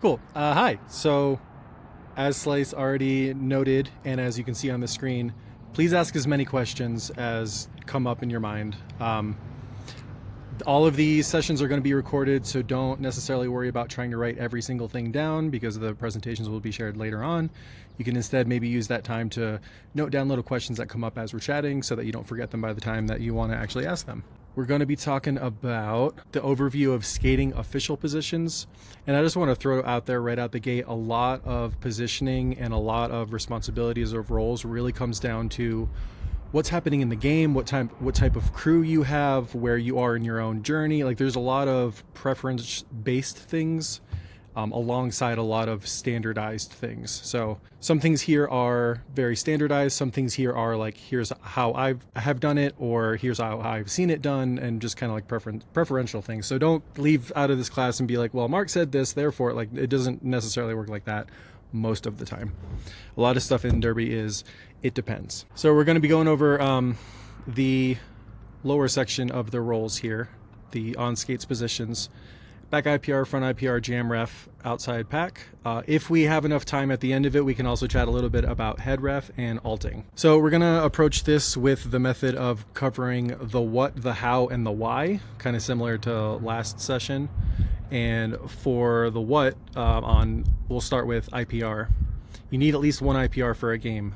Cool. Hi. So, as Slice already noted, and as you can see on the screen, please ask as many questions as come up in your mind. All of these sessions are going to be recorded, so don't necessarily worry about trying to write every single thing down because the presentations will be shared later on. You can instead maybe use that time to note down little questions that come up as we're chatting so that you don't forget them by the time that you want to actually ask them. We're going to be talking about the overview of skating official positions. And I just want to throw out there right out the gate, a lot of positioning and a lot of responsibilities of roles really comes down to what's happening in the game, what type of crew you have, where you are in your own journey. Like there's a lot of preference-based things alongside a lot of standardized things. So some things here are very standardized. Some things here are like, here's how I have done it, or here's how I've seen it done, and just kind of like preferential things. So don't leave out of this class and be like, well, Mark said this, therefore, like it doesn't necessarily work like that most of the time. A lot of stuff in Derby is, it depends. So we're going to be going over the lower section of the roles here, the on skates positions. Back IPR, front IPR, jam ref, outside pack. If we have enough time at the end of it, we can also chat a little bit about head ref and alting. So we're going to approach this with the method of covering the what, the how, and the why, kind of similar to last session. And for the what, we'll start with IPR. You need at least one IPR for a game.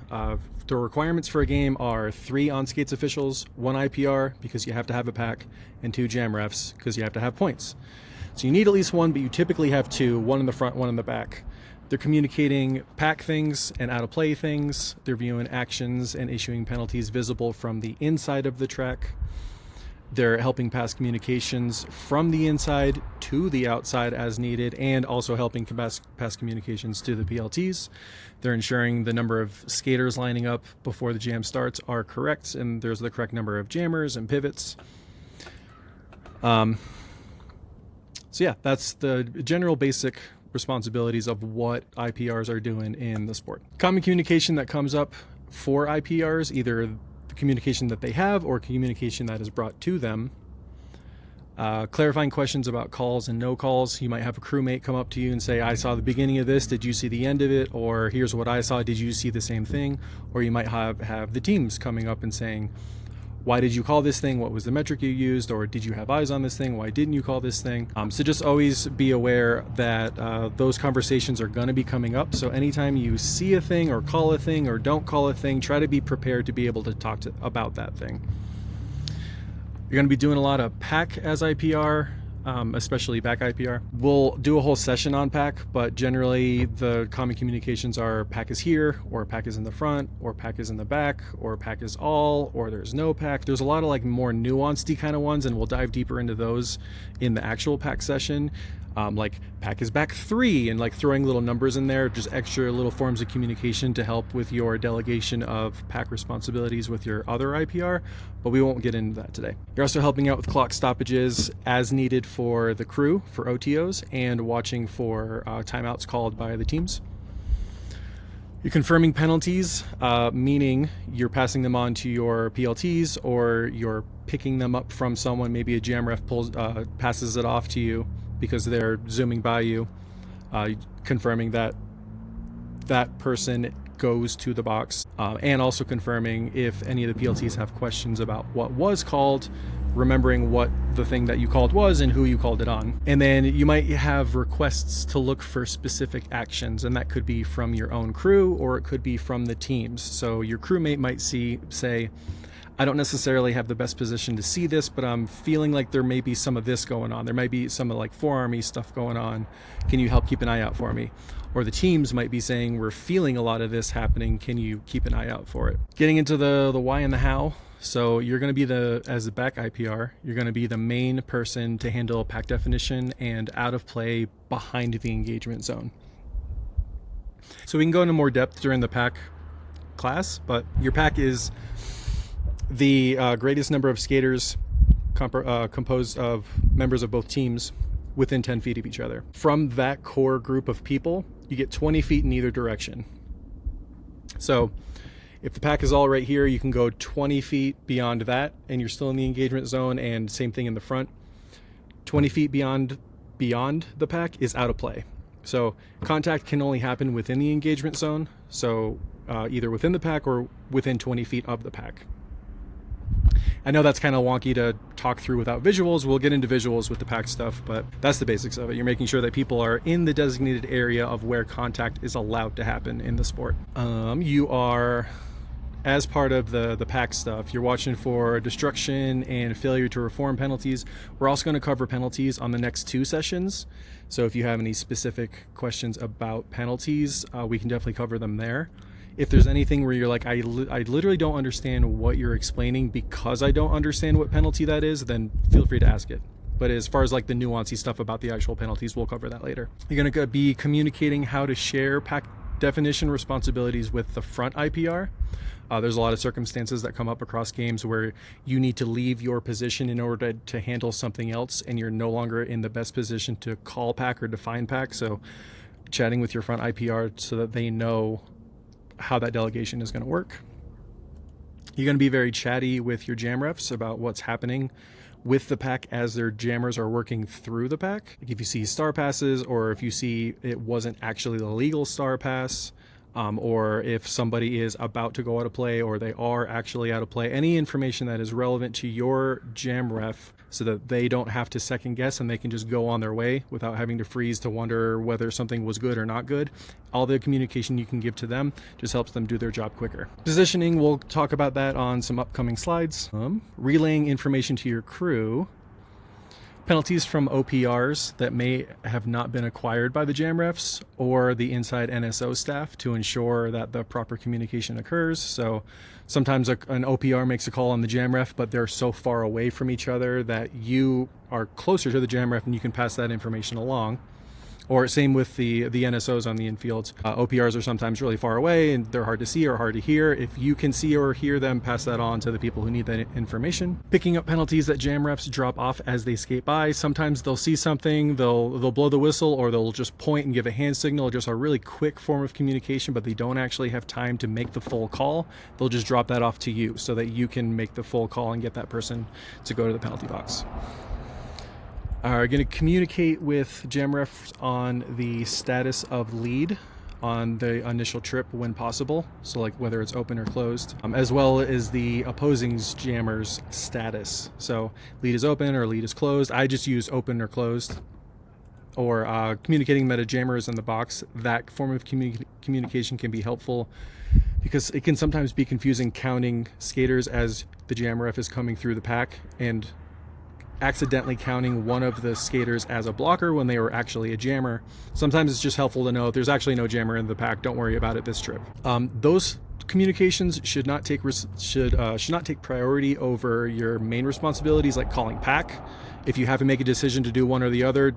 The requirements for a game are 3 on skates officials, 1 IPR because you have to have a pack, and 2 jam refs because you have to have points. So you need at least one, but you typically have 2, one in the front, one in the back. They're communicating pack things and out of play things. They're viewing actions and issuing penalties visible from the inside of the track. They're helping pass communications from the inside to the outside as needed, and also helping pass communications to the PLTs. They're ensuring the number of skaters lining up before the jam starts are correct, and there's the correct number of jammers and pivots. So yeah, that's the general basic responsibilities of what IPRs are doing in the sport. Common communication that comes up for IPRs, either the communication that they have or communication that is brought to them. Clarifying questions about calls and no calls. You might have a crewmate come up to you and say, I saw the beginning of this, did you see the end of it? Or here's what I saw, did you see the same thing? Or you might have the teams coming up and saying, why did you call this thing? What was the metric you used? Or did you have eyes on this thing? Why didn't you call this thing? So just always be aware that those conversations are going to be coming up. So anytime you see a thing or call a thing or don't call a thing, try to be prepared to be able to talk about that thing. You're going to be doing a lot of pack as IPR, especially back IPR. We'll do a whole session on pack, but generally the common communications are pack is here, or pack is in the front, or pack is in the back, or pack is all, or there's no pack. There's a lot of like more nuanced kind of ones, and we'll dive deeper into those in the actual pack session. Like pack is back 3, and like throwing little numbers in there, just extra little forms of communication to help with your delegation of pack responsibilities with your other IPR, but we won't get into that today. You're also helping out with clock stoppages as needed for the crew, for OTOs, and watching for timeouts called by the teams. You're confirming penalties, meaning you're passing them on to your PLTs, or you're picking them up from someone. Maybe a jam ref passes it off to you because they're zooming by you, confirming that that person goes to the box, and also confirming if any of the PLTs have questions about what was called, remembering what the thing that you called was and who you called it on. And then you might have requests to look for specific actions, and that could be from your own crew or it could be from the teams. So your crewmate might say, I don't necessarily have the best position to see this, but I'm feeling like there may be some of this going on. There might be some of like forearmy stuff going on. Can you help keep an eye out for me? Or the teams might be saying, we're feeling a lot of this happening. Can you keep an eye out for it? Getting into the why and the how. So you're going to be as the back IPR, you're going to be the main person to handle pack definition and out of play behind the engagement zone. So we can go into more depth during the pack class, but your pack is the greatest number of skaters composed of members of both teams within 10 feet of each other. From that core group of people, you get 20 feet in either direction. So if the pack is all right here, you can go 20 feet beyond that and you're still in the engagement zone, and same thing in the front. 20 feet beyond the pack is out of play. So contact can only happen within the engagement zone, so either within the pack or within 20 feet of the pack. I know that's kind of wonky to talk through without visuals. We'll get into visuals with the pack stuff, but that's the basics of it. You're making sure that people are in the designated area of where contact is allowed to happen in the sport. You are, as part of the pack stuff, you're watching for destruction and failure to reform penalties. We're also going to cover penalties on the next 2 sessions. So if you have any specific questions about penalties, we can definitely cover them there. If there's anything where you're like, I literally don't understand what you're explaining because I don't understand what penalty that is, then feel free to ask it. But as far as like the nuancy stuff about the actual penalties, we'll cover that later. You're going to be communicating how to share pack definition responsibilities with the front IPR. There's a lot of circumstances that come up across games where you need to leave your position in order to handle something else, and you're no longer in the best position to call pack or define pack. So chatting with your front IPR so that they know how that delegation is going to work. You're going to be very chatty with your jam refs about what's happening with the pack as their jammers are working through the pack. Like if you see star passes, or if you see it wasn't actually the legal star pass, or if somebody is about to go out of play or they are actually out of play, any information that is relevant to your jam ref so that they don't have to second guess and they can just go on their way without having to freeze to wonder whether something was good or not good. All the communication you can give to them just helps them do their job quicker. Positioning, we'll talk about that on some upcoming slides. Relaying information to your crew. Penalties from OPRs that may have not been acquired by the jam refs or the inside NSO staff to ensure that the proper communication occurs. So sometimes an OPR makes a call on the jam ref, but they're so far away from each other that you are closer to the jam ref and you can pass that information along. Or same with the NSOs on the infield. OPRs are sometimes really far away and they're hard to see or hard to hear. If you can see or hear them, pass that on to the people who need that information. Picking up penalties that jam refs drop off as they skate by. Sometimes they'll see something, they'll blow the whistle, or they'll just point and give a hand signal, just a really quick form of communication, but they don't actually have time to make the full call. They'll just drop that off to you so that you can make the full call and get that person to go to the penalty box. Are going to communicate with jam refs on the status of lead on the initial trip when possible, so like whether it's open or closed, as well as the opposing jammer's status. So lead is open or lead is closed. I just use open or closed. Or communicating that a jammer is in the box. That form of communication can be helpful because it can sometimes be confusing counting skaters as the jam ref is coming through the pack and accidentally counting one of the skaters as a blocker when they were actually a jammer. Sometimes it's just helpful to know there's actually no jammer in the pack. Don't worry about it this trip. Those communications should not take priority over your main responsibilities like calling pack. If you have to make a decision to do one or the other,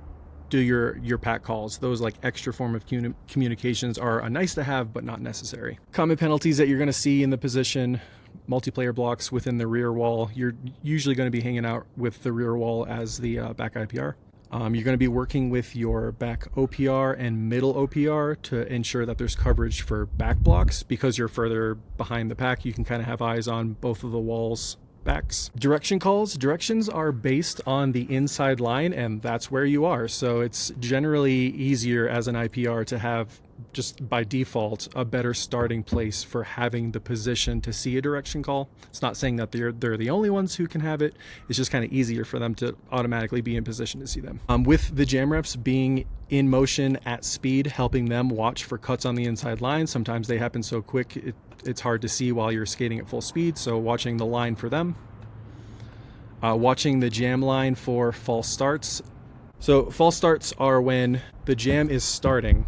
do your pack calls. Those like extra form of communications are a nice to have but not necessary. Common penalties that you're going to see in the position. Multiplayer blocks within the rear wall. You're usually going to be hanging out with the rear wall as the back IPR. You're going to be working with your back OPR and middle OPR to ensure that there's coverage for back blocks. Because you're further behind the pack, you can kind of have eyes on both of the walls' backs. Direction calls. Directions are based on the inside line, and that's where you are. So it's generally easier as an IPR to have, just by default, a better starting place for having the position to see a direction call. It's not saying that they're the only ones who can have it. It's just kind of easier for them to automatically be in position to see them. With the jam refs being in motion at speed, helping them watch for cuts on the inside line. Sometimes they happen so quick it's hard to see while you're skating at full speed, so watching the line for them. Watching the jam line for false starts. So false starts are when the jam is starting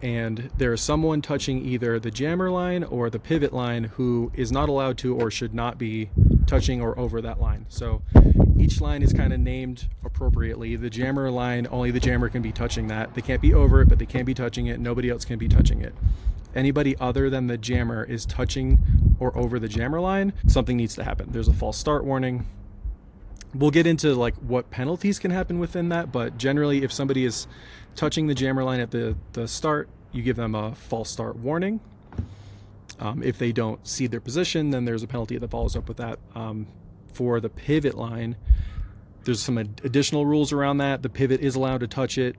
and there's someone touching either the jammer line or the pivot line who is not allowed to or should not be touching or over that line. So each line is kind of named appropriately. The jammer line, only the jammer can be touching that. They can't be over it, but they can be touching it. Nobody else can be touching it. Anybody other than the jammer is touching or over the jammer line, something needs to happen. There's a false start warning. We'll get into like what penalties can happen within that, but generally if somebody is touching the jammer line at the start, you give them a false start warning. If they don't see their position, then there's a penalty that follows up with that. For the pivot line, there's some additional rules around that. The pivot is allowed to touch it.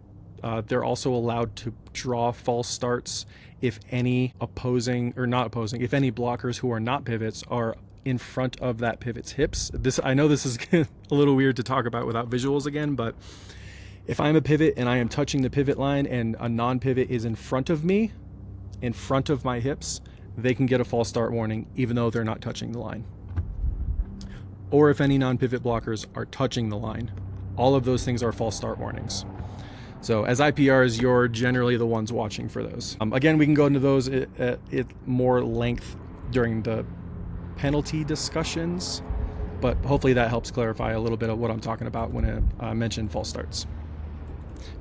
they're also allowed to draw false starts if any opposing, or not opposing, if any blockers who are not pivots are in front of that pivot's hips. I know this is a little weird to talk about without visuals again, but if I'm a pivot and I am touching the pivot line and a non-pivot is in front of me, in front of my hips, they can get a false start warning even though they're not touching the line. Or if any non-pivot blockers are touching the line, all of those things are false start warnings. So as IPRs, you're generally the ones watching for those. Again, we can go into those at more length during the penalty discussions, but hopefully that helps clarify a little bit of what I'm talking about when I mention false starts.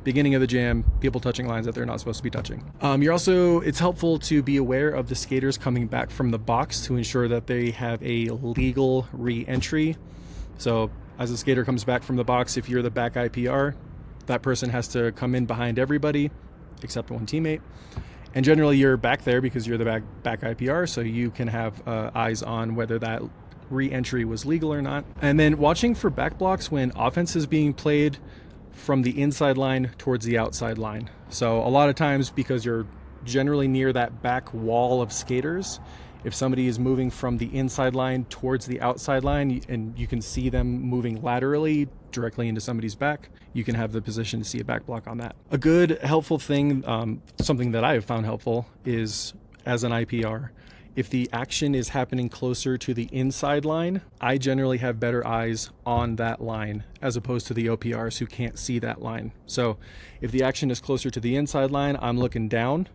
Beginning of the jam, people touching lines that they're not supposed to be touching. It's helpful to be aware of the skaters coming back from the box to ensure that they have a legal re-entry. So as a skater comes back from the box, if you're the back IPR, that person has to come in behind everybody except one teammate. And generally you're back there because you're the back IPR, so you can have eyes on whether that re-entry was legal or not. And then watching for back blocks when offense is being played from the inside line towards the outside line. So a lot of times, because you're generally near that back wall of skaters, if somebody is moving from the inside line towards the outside line and you can see them moving laterally directly into somebody's back, you can have the position to see a back block on that. A good helpful thing, something that I have found helpful, is as an IPR, if the action is happening closer to the inside line, I generally have better eyes on that line as opposed to the OPRs who can't see that line. So if the action is closer to the inside line, I'm looking down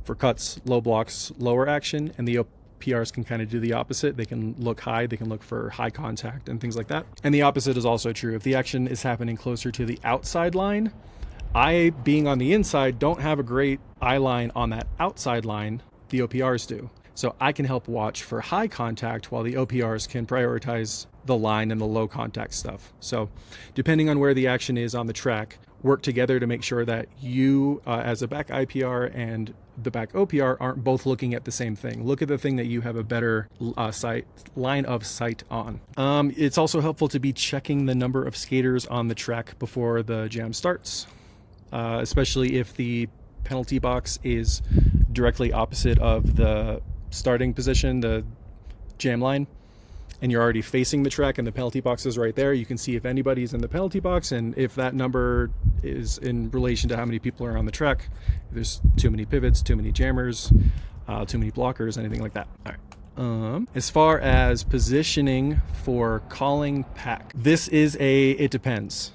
for cuts, low blocks, lower action, and the OPRs can kind of do the opposite. They can look high, they can look for high contact and things like that. And the opposite is also true. If the action is happening closer to the outside line, I, being on the inside, don't have a great eye line on that outside line. The OPRs do. So I can help watch for high contact while the OPRs can prioritize the line and the low contact stuff. So depending on where the action is on the track, work together to make sure that you as a back IPR and the back OPR aren't both looking at the same thing. Look at the thing that you have a better line of sight on. It's also helpful to be checking the number of skaters on the track before the jam starts, especially if the penalty box is directly opposite of the starting position, the jam line, and you're already facing the track and the penalty box is right there. You can see if anybody's in the penalty box and if that number is in relation to how many people are on the track. If there's too many pivots, too many jammers, too many blockers, anything like that. All right. As far as positioning for calling pack, this is it depends.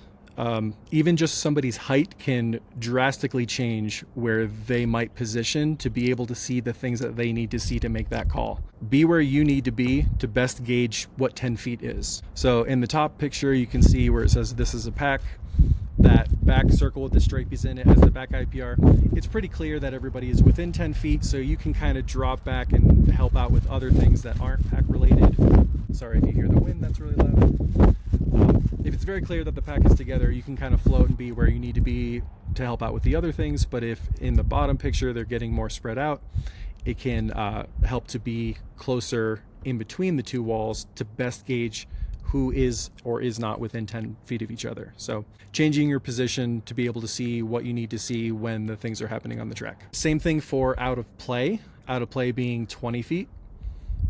Even just somebody's height can drastically change where they might position to be able to see the things that they need to see to make that call. Be where you need to be to best gauge what 10 feet is. So in the top picture, you can see where it says this is a pack. That back circle with the stripies in it as the back IPR. It's pretty clear that everybody is within 10 feet, so you can kind of drop back and help out with other things that aren't pack related. Sorry if you hear the wind, that's really loud. If it's very clear that the pack is together, you can kind of float and be where you need to be to help out with the other things. But if in the bottom picture they're getting more spread out, it can help to be closer in between the two walls to best gauge who is or is not within 10 feet of each other. So changing your position to be able to see what you need to see when the things are happening on the track. Same thing for out of play being 20 feet.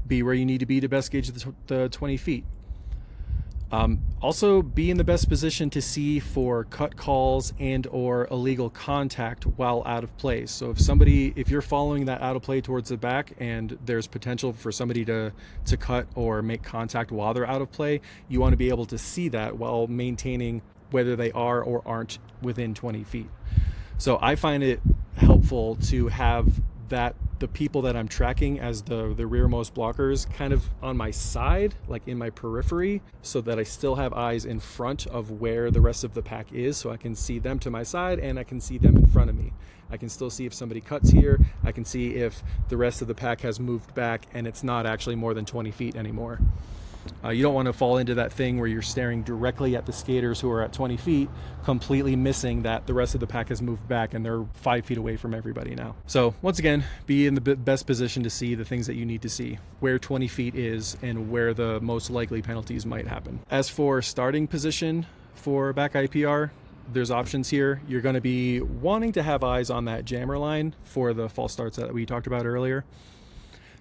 Be where you need to be to best gauge the 20 feet. Also be in the best position to see for cut calls and or illegal contact while out of play. So if you're following that out of play towards the back and there's potential for somebody to cut or make contact while they're out of play, you want to be able to see that while maintaining whether they are or aren't within 20 feet. So I find it helpful to have the people that I'm tracking as the rearmost blockers kind of on my side, like in my periphery, so that I still have eyes in front of where the rest of the pack is, so I can see them to my side and I can see them in front of me. I can still see if somebody cuts here. I can see if the rest of the pack has moved back and it's not actually more than 20 feet anymore. You don't want to fall into that thing where you're staring directly at the skaters who are at 20 feet, completely missing that the rest of the pack has moved back and they're 5 feet away from everybody now. So once again, be in the best position to see the things that you need to see, where 20 feet is and where the most likely penalties might happen. As for starting position for back IPR, there's options here. You're going to be wanting to have eyes on that jammer line for the false starts that we talked about earlier.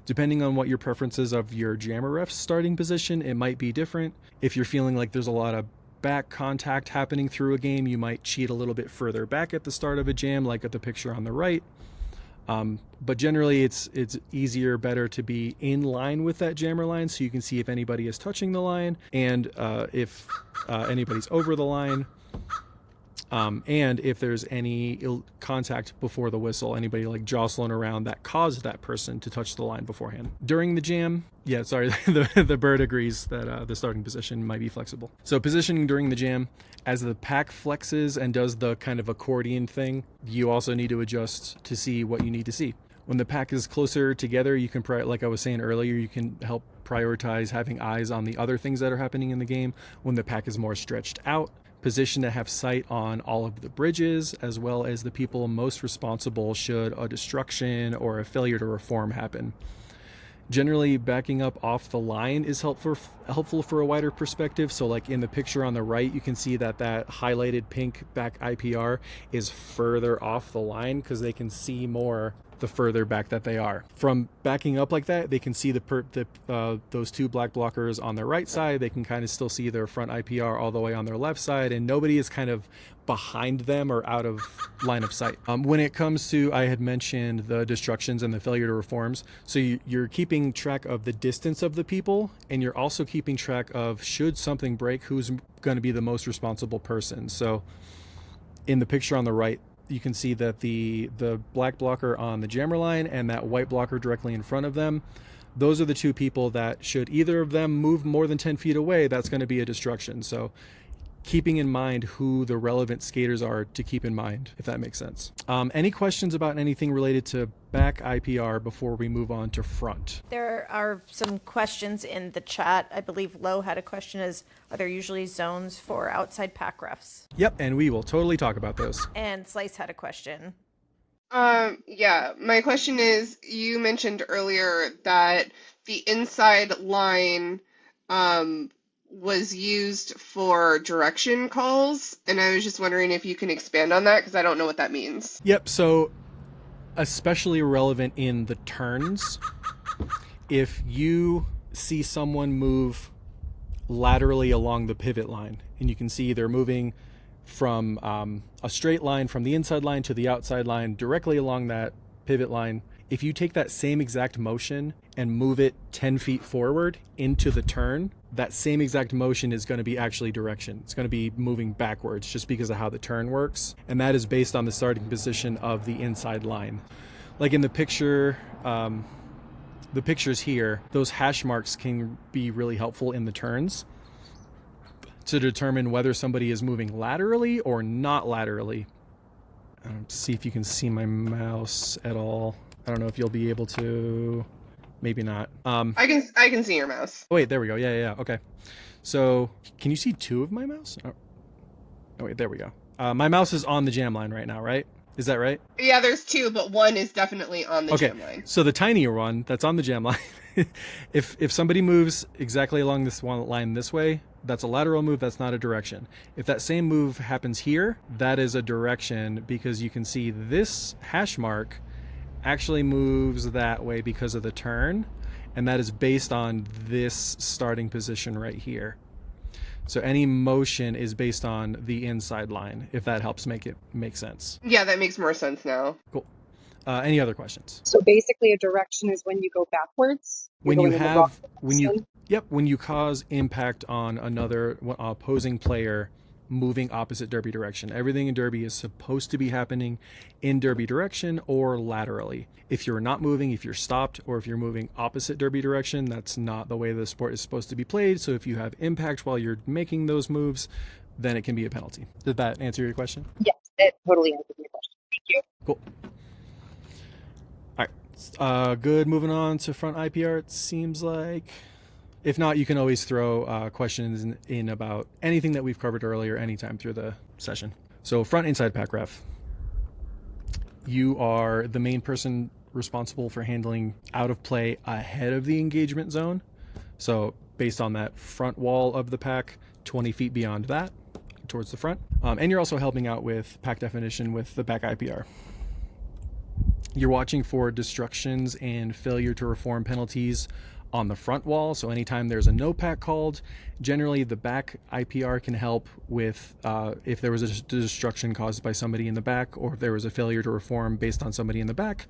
Depending on what your preferences of your jammer ref's starting position, it might be different. If you're feeling like there's a lot of back contact happening through a game, you might cheat a little bit further back at the start of a jam, like at the picture on the right. But generally it's easier, better to be in line with that jammer line so you can see if anybody is touching the line and if anybody's over the line. And if there's any contact before the whistle, anybody like jostling around that caused that person to touch the line beforehand. During the jam, yeah, sorry, the bird agrees that the starting position might be flexible. So positioning during the jam, as the pack flexes and does the kind of accordion thing, you also need to adjust to see what you need to see. When the pack is closer together, you can, like I was saying earlier, you can help prioritize having eyes on the other things that are happening in the game. When the pack is more stretched out, position to have sight on all of the bridges, as well as the people most responsible should a destruction or a failure to reform happen. Generally, backing up off the line is helpful for a wider perspective. So like in the picture on the right, you can see that highlighted pink back IPR is further off the line because they can see more the further back that they are. From backing up like that, they can see those two black blockers on their right side. They can kind of still see their front IPR all the way on their left side, and nobody is kind of behind them or out of line of sight. When it comes to, I had mentioned the destructions and the failure to reforms. So you're keeping track of the distance of the people, and you're also keeping track of, should something break, who's going to be the most responsible person. So in the picture on the right, you can see that the black blocker on the jammer line and that white blocker directly in front of them, those are the two people that, should either of them move more than 10 feet away, that's going to be a destruction. So keeping in mind who the relevant skaters are to keep in mind, if that makes sense. Any questions about anything related to back IPR before we move on to front? There are some questions in the chat. I believe Lo had a question, are there usually zones for outside pack refs? Yep, and we will totally talk about those. And Slice had a question. Yeah, my question is, you mentioned earlier that the inside line was used for direction calls, and I was just wondering if you can expand on that, because I don't know what that means. Yep, so especially relevant in the turns. If you see someone move laterally along the pivot line, and you can see they're moving from a straight line from the inside line to the outside line directly along that pivot line, if you take that same exact motion and move it 10 feet forward into the turn, that same exact motion is going to be actually direction. It's going to be moving backwards just because of how the turn works. And that is based on the starting position of the inside line. Like in the picture, the pictures here, those hash marks can be really helpful in the turns to determine whether somebody is moving laterally or not laterally. See if you can see my mouse at all. I don't know if you'll be able to. Maybe not. I can see your mouse. Oh, wait, there we go. Yeah. Okay. So can you see two of my mouse? Oh wait, there we go. My mouse is on the jam line right now, right? Is that right? Yeah, there's two, but one is definitely on the jam line. So the tinier one that's on the jam line, if somebody moves exactly along this one line this way, that's a lateral move, that's not a direction. If that same move happens here, that is a direction, because you can see this hash mark actually moves that way because of the turn, and that is based on this starting position right here. So any motion is based on the inside line, if that helps make sense. Yeah, that makes more sense now. Cool. Any other questions? So basically a direction is when you go backwards? When you cause impact on another opposing player moving opposite derby direction. Everything in derby is supposed to be happening in derby direction or laterally. If you're not moving, if you're stopped, or if you're moving opposite derby direction, that's not the way the sport is supposed to be played. So if you have impact while you're making those moves, then it can be a penalty. Did that answer your question? Yes, it totally answered your question. Thank you. Cool. All right. Good. Moving on to front IPR, it seems like. If not, you can always throw questions in about anything that we've covered earlier anytime through the session. So front inside pack ref. You are the main person responsible for handling out of play ahead of the engagement zone. So based on that front wall of the pack, 20 feet beyond that, towards the front. And you're also helping out with pack definition with the back IPR. You're watching for destructions and failure to reform penalties on the front wall. So anytime there's a no pack called, generally the back IPR can help with if there was a destruction caused by somebody in the back, or if there was a failure to reform based on somebody in the back.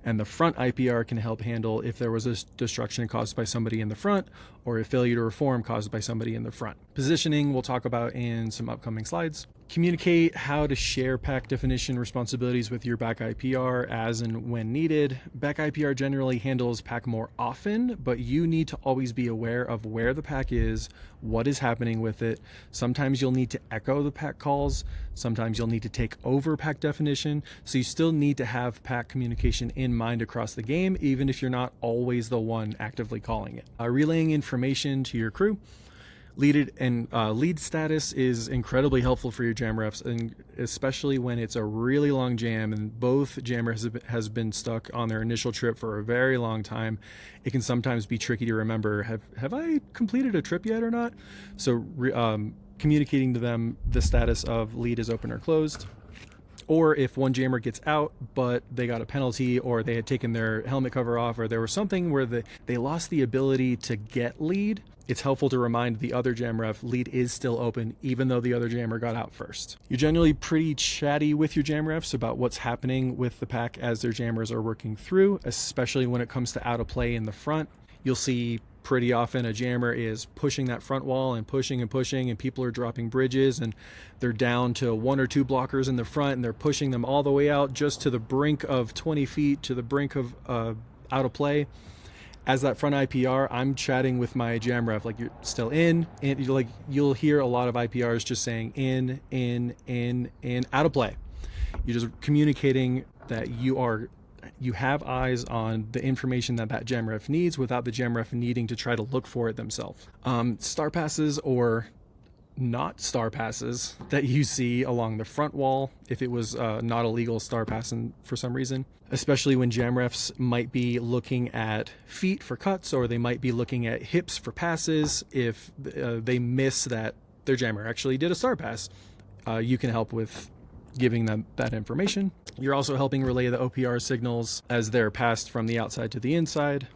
And the front IPR can help handle if there was a destruction caused by somebody in the front, or a failure to reform caused by somebody in the front. Positioning we'll talk about in some upcoming slides. Communicate how to share pack definition responsibilities with your back IPR as and when needed. Back IPR generally handles pack more often, but you need to always be aware of where the pack is, what is happening with it. Sometimes you'll need to echo the pack calls. Sometimes you'll need to take over pack definition. So you still need to have pack communication in mind across the game, even if you're not always the one actively calling it. Relaying information to your crew. Lead status is incredibly helpful for your jam refs, and especially when it's a really long jam and both jammers has been stuck on their initial trip for a very long time. It can sometimes be tricky to remember, have I completed a trip yet or not? So communicating to them the status of lead is open or closed. Or if one jammer gets out, but they got a penalty, or they had taken their helmet cover off, or there was something where they lost the ability to get lead, it's helpful to remind the other jam ref lead is still open, even though the other jammer got out first. You're generally pretty chatty with your jam refs about what's happening with the pack as their jammers are working through, especially when it comes to out of play in the front. You'll see pretty often a jammer is pushing that front wall and pushing, and people are dropping bridges, and they're down to 1 or 2 blockers in the front, and they're pushing them all the way out just to the brink of 20 feet, to the brink of out of play. As that front IPR, I'm chatting with my jam ref, like, you're still in, and you'll hear a lot of IPRs just saying in, out of play. You're just communicating that you have eyes on the information that jam ref needs without the jam ref needing to try to look for it themselves. Star passes or not star passes that you see along the front wall, if it was not a legal star passing for some reason, especially when jam refs might be looking at feet for cuts, or they might be looking at hips for passes. If they miss that their jammer actually did a star pass, you can help with giving them that information. You're also helping relay the OPR signals as they're passed from the outside to the inside.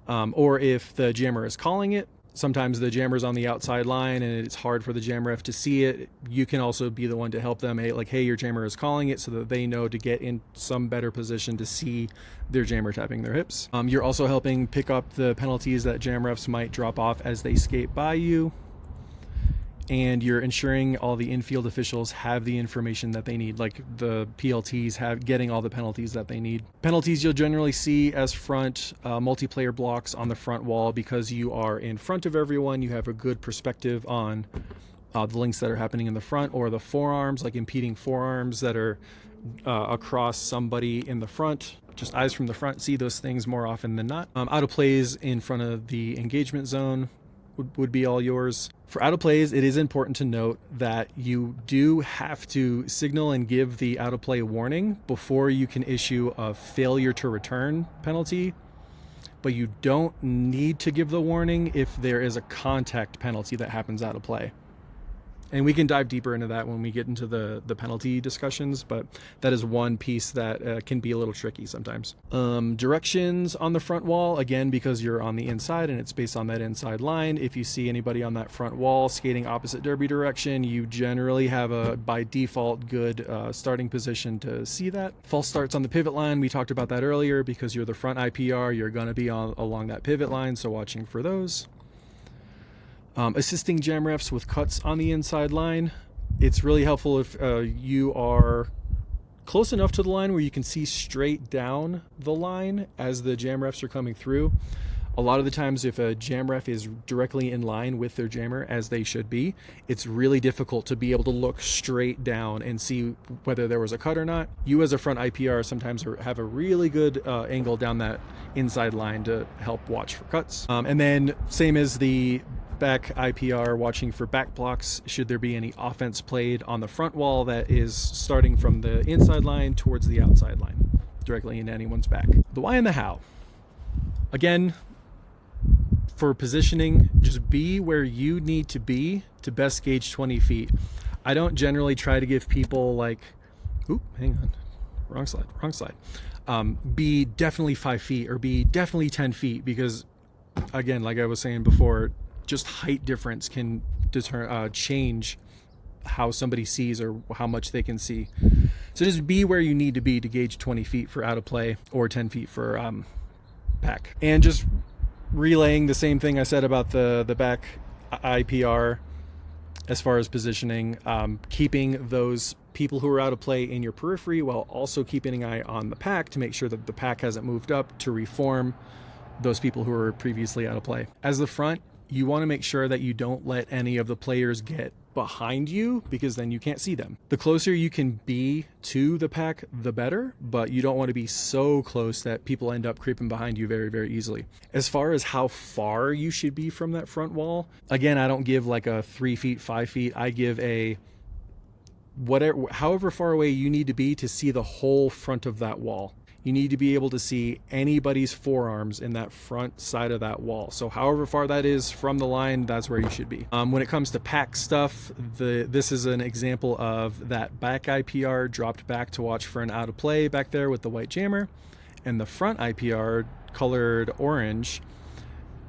Or if the jammer is calling it, sometimes the jammer's on the outside line and it's hard for the jam ref to see it. You can also be the one to help them, hey, your jammer is calling it, so that they know to get in some better position to see their jammer tapping their hips. You're also helping pick up the penalties that jam refs might drop off as they skate by you. And you're ensuring all the infield officials have the information that they need, like the PLTs getting all the penalties that they need. Penalties you'll generally see as front multiplayer blocks on the front wall, because you are in front of everyone. You have a good perspective on the links that are happening in the front, or the forearms, like impeding forearms that are across somebody in the front. Just eyes from the front see those things more often than not. Out of plays in front of the engagement zone would be all yours. For out of plays, it is important to note that you do have to signal and give the out of play warning before you can issue a failure to return penalty, but you don't need to give the warning if there is a contact penalty that happens out of play. And we can dive deeper into that when we get into the penalty discussions, but that is one piece that can be a little tricky sometimes. Directions on the front wall, again, because you're on the inside and it's based on that inside line. If you see anybody on that front wall skating opposite derby direction, you generally have a, by default, good starting position to see that. False starts on the pivot line, we talked about that earlier. Because you're the front IPR, you're going to be along that pivot line, so watching for those. Assisting jam refs with cuts on the inside line. It's really helpful if you are close enough to the line where you can see straight down the line as the jam refs are coming through. A lot of the times, if a jam ref is directly in line with their jammer, as they should be, it's really difficult to be able to look straight down and see whether there was a cut or not. You as a front IPR sometimes have a really good angle down that inside line to help watch for cuts. And then same as the back IPR, watching for back blocks should there be any offense played on the front wall that is starting from the inside line towards the outside line, directly into anyone's back. The why and the how. Again, For positioning, just be where you need to be to best gauge 20 feet. I don't generally try to give people like, oop, hang on, wrong slide. Be definitely 5 feet or be definitely 10 feet because, again, like I was saying before, just height difference can change how somebody sees or how much they can see. So just be where you need to be to gauge 20 feet for out of play or 10 feet for pack. And just relaying the same thing I said about the back IPR as far as positioning, keeping those people who are out of play in your periphery while also keeping an eye on the pack to make sure that the pack hasn't moved up to reform those people who were previously out of play. As the front, you want to make sure that you don't let any of the players get behind you because then you can't see them. The closer you can be to the pack, the better, but you don't want to be so close that people end up creeping behind you very, very easily. As far as how far you should be from that front wall, again, I don't give like a 3 feet, 5 feet. I give a however far away you need to be to see the whole front of that wall. You need to be able to see anybody's forearms in that front side of that wall. So however far that is from the line, that's where you should be. When it comes to pack stuff, this is an example of that back IPR dropped back to watch for an out of play back there with the white jammer, and the front IPR colored orange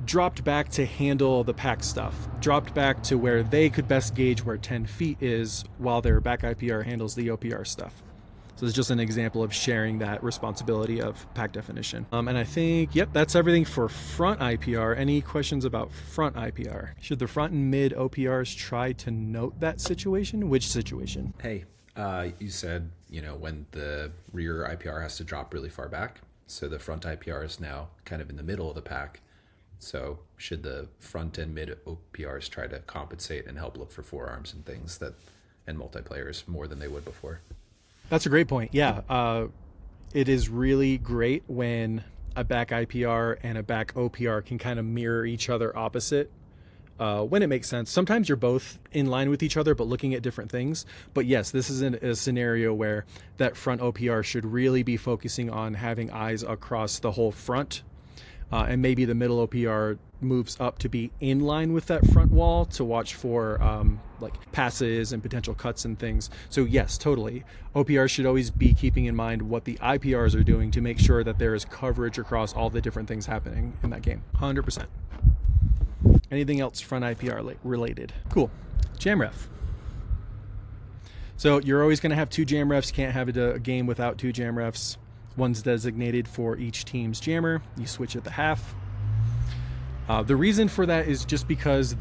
dropped back to handle the pack stuff, dropped back to where they could best gauge where 10 feet is while their back IPR handles the OPR stuff. So it's just an example of sharing that responsibility of pack definition. And I think, yep, that's everything for front IPR. Any questions about front IPR? Should the front and mid OPRs try to note that situation? Which situation? Hey, you said, when the rear IPR has to drop really far back. So the front IPR is now kind of in the middle of the pack. So should the front and mid OPRs try to compensate and help look for forearms and things and multiplayers more than they would before? That's a great point. Yeah. It is really great when a back IPR and a back OPR can kind of mirror each other opposite when it makes sense. Sometimes you're both in line with each other, but looking at different things. But yes, this is a scenario where that front OPR should really be focusing on having eyes across the whole front. And maybe the middle OPR moves up to be in line with that front wall to watch for like passes and potential cuts and things. So yes, totally. OPR should always be keeping in mind what the IPRs are doing to make sure that there is coverage across all the different things happening in that game. 100%. Anything else front IPR related? Cool. Jam ref. So you're always going to have 2 jam refs. Can't have a game without 2 jam refs. One's designated for each team's jammer. You switch at the half. The reason for that is just because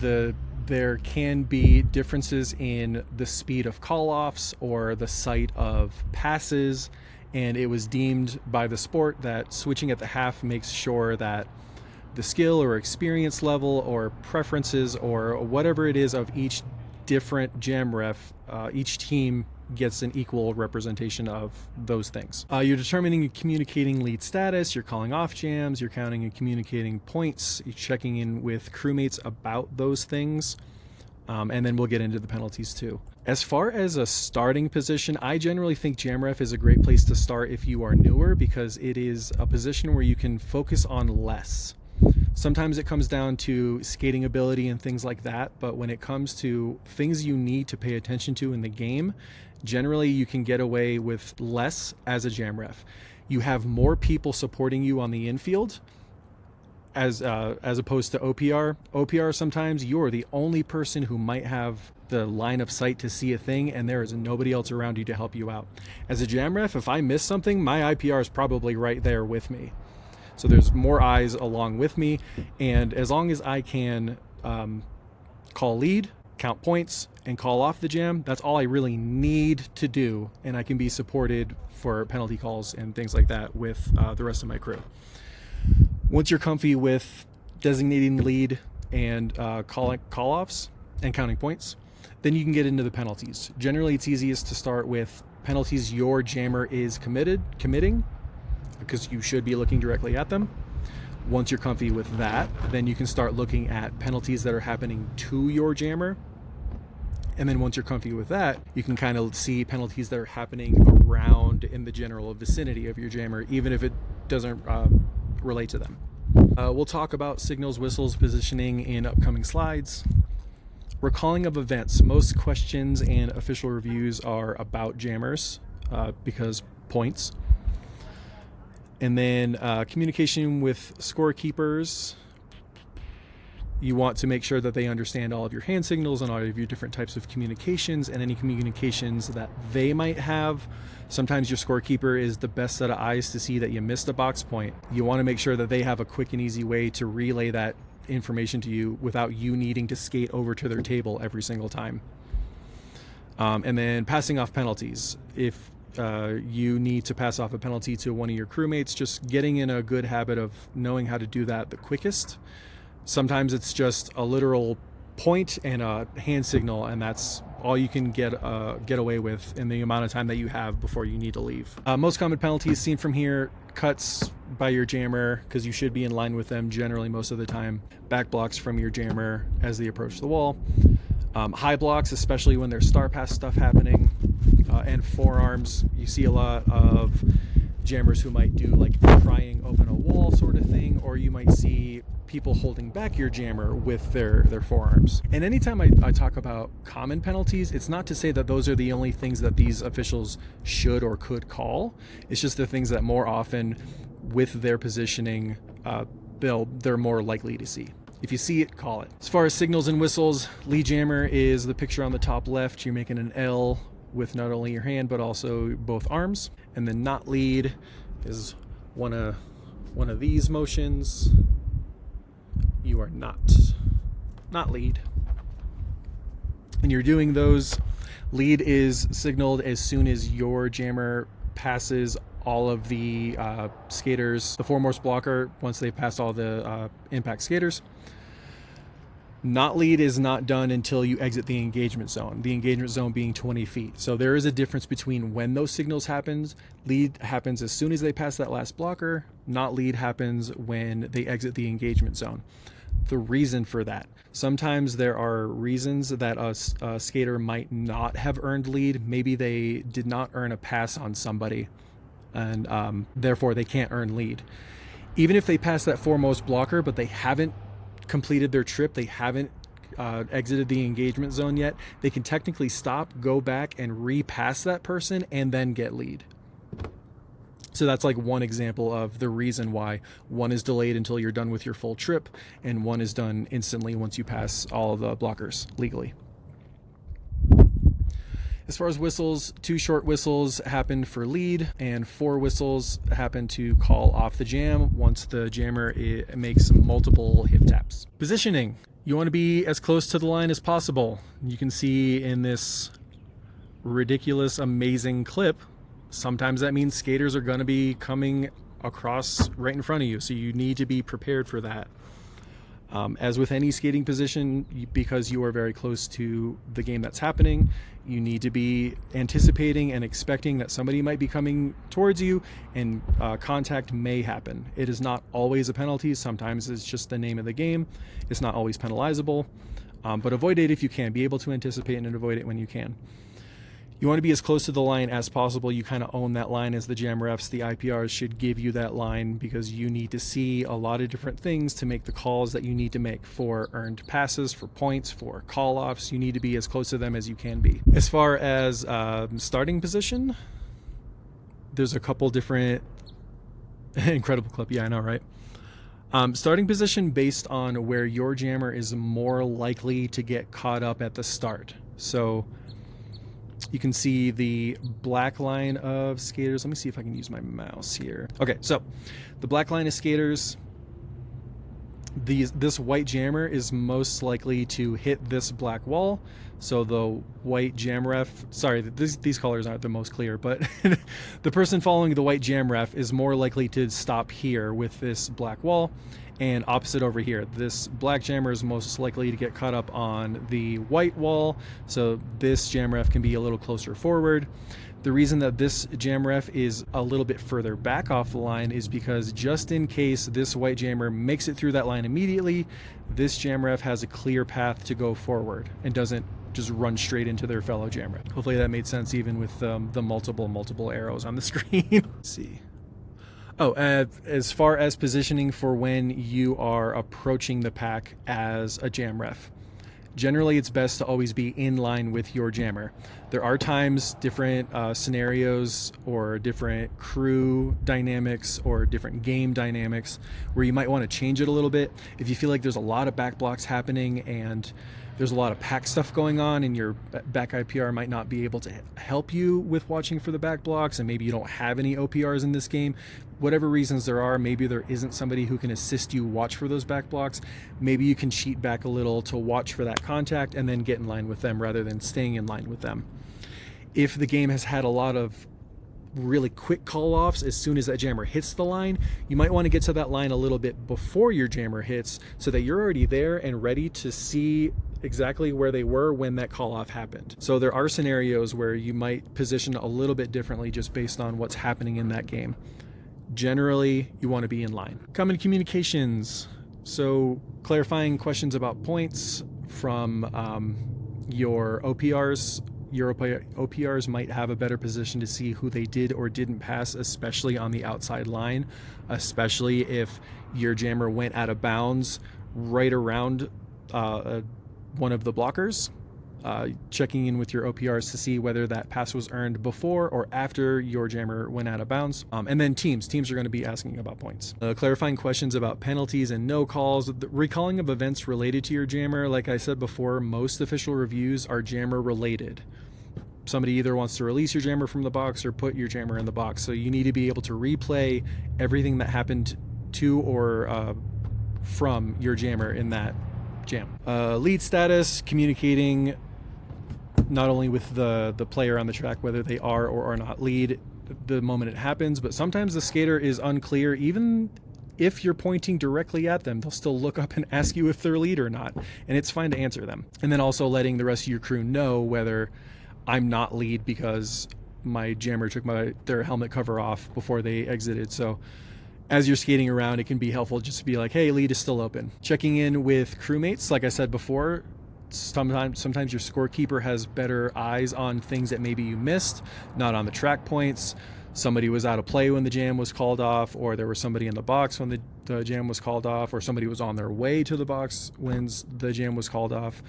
there can be differences in the speed of call-offs or the sight of passes, and it was deemed by the sport that switching at the half makes sure that the skill or experience level or preferences or whatever it is of each different jam ref, each team gets an equal representation of those things. You're determining and communicating lead status, you're calling off jams, you're counting and communicating points, you're checking in with crewmates about those things, and then we'll get into the penalties too. As far as a starting position, I generally think jam ref is a great place to start if you are newer because it is a position where you can focus on less. Sometimes it comes down to skating ability and things like that, but when it comes to things you need to pay attention to in the game, generally you can get away with less as a jam ref. You have more people supporting you on the infield as opposed to OPR. OPR, sometimes you're the only person who might have the line of sight to see a thing and there is nobody else around you to help you out. As a jam ref, if I miss something, my IPR is probably right there with me. So there's more eyes along with me, and as long as I can call lead, count points, and call off the jam, that's all I really need to do, and I can be supported for penalty calls and things like that with the rest of my crew. Once you're comfy with designating lead and call-offs and counting points, then you can get into the penalties. Generally, it's easiest to start with penalties your jammer is committing, because you should be looking directly at them. Once you're comfy with that, then you can start looking at penalties that are happening to your jammer. And then once you're comfy with that, you can kind of see penalties that are happening around in the general vicinity of your jammer, even if it doesn't relate to them. We'll talk about signals, whistles, positioning in upcoming slides. Recalling of events. Most questions and official reviews are about jammers because points. And then communication with scorekeepers. You want to make sure that they understand all of your hand signals and all of your different types of communications and any communications that they might have. Sometimes your scorekeeper is the best set of eyes to see that you missed a box point. You want to make sure that they have a quick and easy way to relay that information to you without you needing to skate over to their table every single time. And then passing off penalties. If you need to pass off a penalty to one of your crewmates, just getting in a good habit of knowing how to do that the quickest. Sometimes it's just a literal point and a hand signal, and that's all you can get away with in the amount of time that you have before you need to leave. Most common penalties seen from here: cuts by your jammer, because you should be in line with them generally most of the time. Back blocks from your jammer as they approach the wall. High blocks, especially when there's star pass stuff happening. And forearms. You see a lot of jammers who might do like prying open a wall sort of thing, or you might see people holding back your jammer with their forearms. And anytime I talk about common penalties, it's not to say that those are the only things that these officials should or could call. It's just the things that more often with their positioning they're more likely to see. If you see it, call it. As far as signals and whistles, lead jammer is the picture on the top left. You're making an L with not only your hand but also both arms. And then not lead is one of these motions. You are not lead. And you're doing those. Lead is signaled as soon as your jammer passes all of the skaters, the foremost blocker, once they've passed all the impact skaters. Not lead is not done until you exit the engagement zone, the engagement zone being 20 feet. So there is a difference between when those signals happens. Lead happens as soon as they pass that last blocker. Not lead happens when they exit the engagement zone. The reason for that: sometimes there are reasons that a skater might not have earned lead. Maybe they did not earn a pass on somebody, and therefore they can't earn lead. Even if they pass that foremost blocker, but they haven't completed their trip, they haven't exited the engagement zone yet, they can technically stop, go back, and repass that person and then get lead. So that's like one example of the reason why one is delayed until you're done with your full trip, and one is done instantly once you pass all of the blockers legally. As far as whistles, 2 short whistles happen for lead, and 4 whistles happen to call off the jam once the jammer makes multiple hip taps. Positioning. You want to be as close to the line as possible. You can see in this ridiculous, amazing clip, sometimes that means skaters are going to be coming across right in front of you, so you need to be prepared for that. As with any skating position, because you are very close to the game that's happening, you need to be anticipating and expecting that somebody might be coming towards you, and contact may happen. It is not always a penalty. Sometimes it's just the name of the game. It's not always penalizable, but avoid it if you can. Be able to anticipate and avoid it when you can. You want to be as close to the line as possible. You kind of own that line as the jam refs. The IPRs should give you that line because you need to see a lot of different things to make the calls that you need to make for earned passes, for points, for call-offs. You need to be as close to them as you can be. As far as starting position, there's a couple different... Incredible clip. Yeah, I know, right? Starting position based on where your jammer is more likely to get caught up at the start. So you can see the black line of skaters. Let me see if I can use my mouse here. Okay, so the black line of skaters, this white jammer is most likely to hit this black wall. So the white jam ref, sorry, these colors aren't the most clear, but the person following the white jam ref is more likely to stop here with this black wall, and opposite over here. This black jammer is most likely to get caught up on the white wall, so this jam ref can be a little closer forward. The reason that this jam ref is a little bit further back off the line is because just in case this white jammer makes it through that line immediately, this jam ref has a clear path to go forward and doesn't just run straight into their fellow jam ref. Hopefully that made sense even with the multiple arrows on the screen. Let's see. Oh, as far as positioning for when you are approaching the pack as a jam ref. Generally, it's best to always be in line with your jammer. There are times, different scenarios or different crew dynamics or different game dynamics where you might want to change it a little bit. If you feel like there's a lot of back blocks happening and there's a lot of pack stuff going on and your back IPR might not be able to help you with watching for the back blocks, and maybe you don't have any OPRs in this game, whatever reasons there are, maybe there isn't somebody who can assist you watch for those back blocks. Maybe you can cheat back a little to watch for that contact and then get in line with them rather than staying in line with them. If the game has had a lot of really quick call-offs as soon as that jammer hits the line, you might want to get to that line a little bit before your jammer hits so that you're already there and ready to see exactly where they were when that call-off happened. So there are scenarios where you might position a little bit differently just based on what's happening in that game. Generally, you want to be in line. Common communications. So clarifying questions about points from your OPRs. Your OPRs might have a better position to see who they did or didn't pass, especially on the outside line, especially if your jammer went out of bounds right around one of the blockers. Checking in with your OPRs to see whether that pass was earned before or after your jammer went out of bounds. And then teams are going to be asking about points. Clarifying questions about penalties and no calls. The recalling of events related to your jammer. Like I said before, most official reviews are jammer related. Somebody either wants to release your jammer from the box or put your jammer in the box. So you need to be able to replay everything that happened to or from your jammer in that jam. Lead status, communicating not only with the player on the track, whether they are or are not lead the moment it happens, but sometimes the skater is unclear. Even if you're pointing directly at them, they'll still look up and ask you if they're lead or not, and it's fine to answer them. And then also letting the rest of your crew know whether I'm not lead because my jammer took their helmet cover off before they exited. So as you're skating around, it can be helpful just to be like, hey, lead is still open. Checking in with crewmates, like I said before, sometimes your scorekeeper has better eyes on things that maybe you missed, not on the track points. Somebody was out of play when the jam was called off, or there was somebody in the box when the jam was called off, or somebody was on their way to the box when the jam was called off.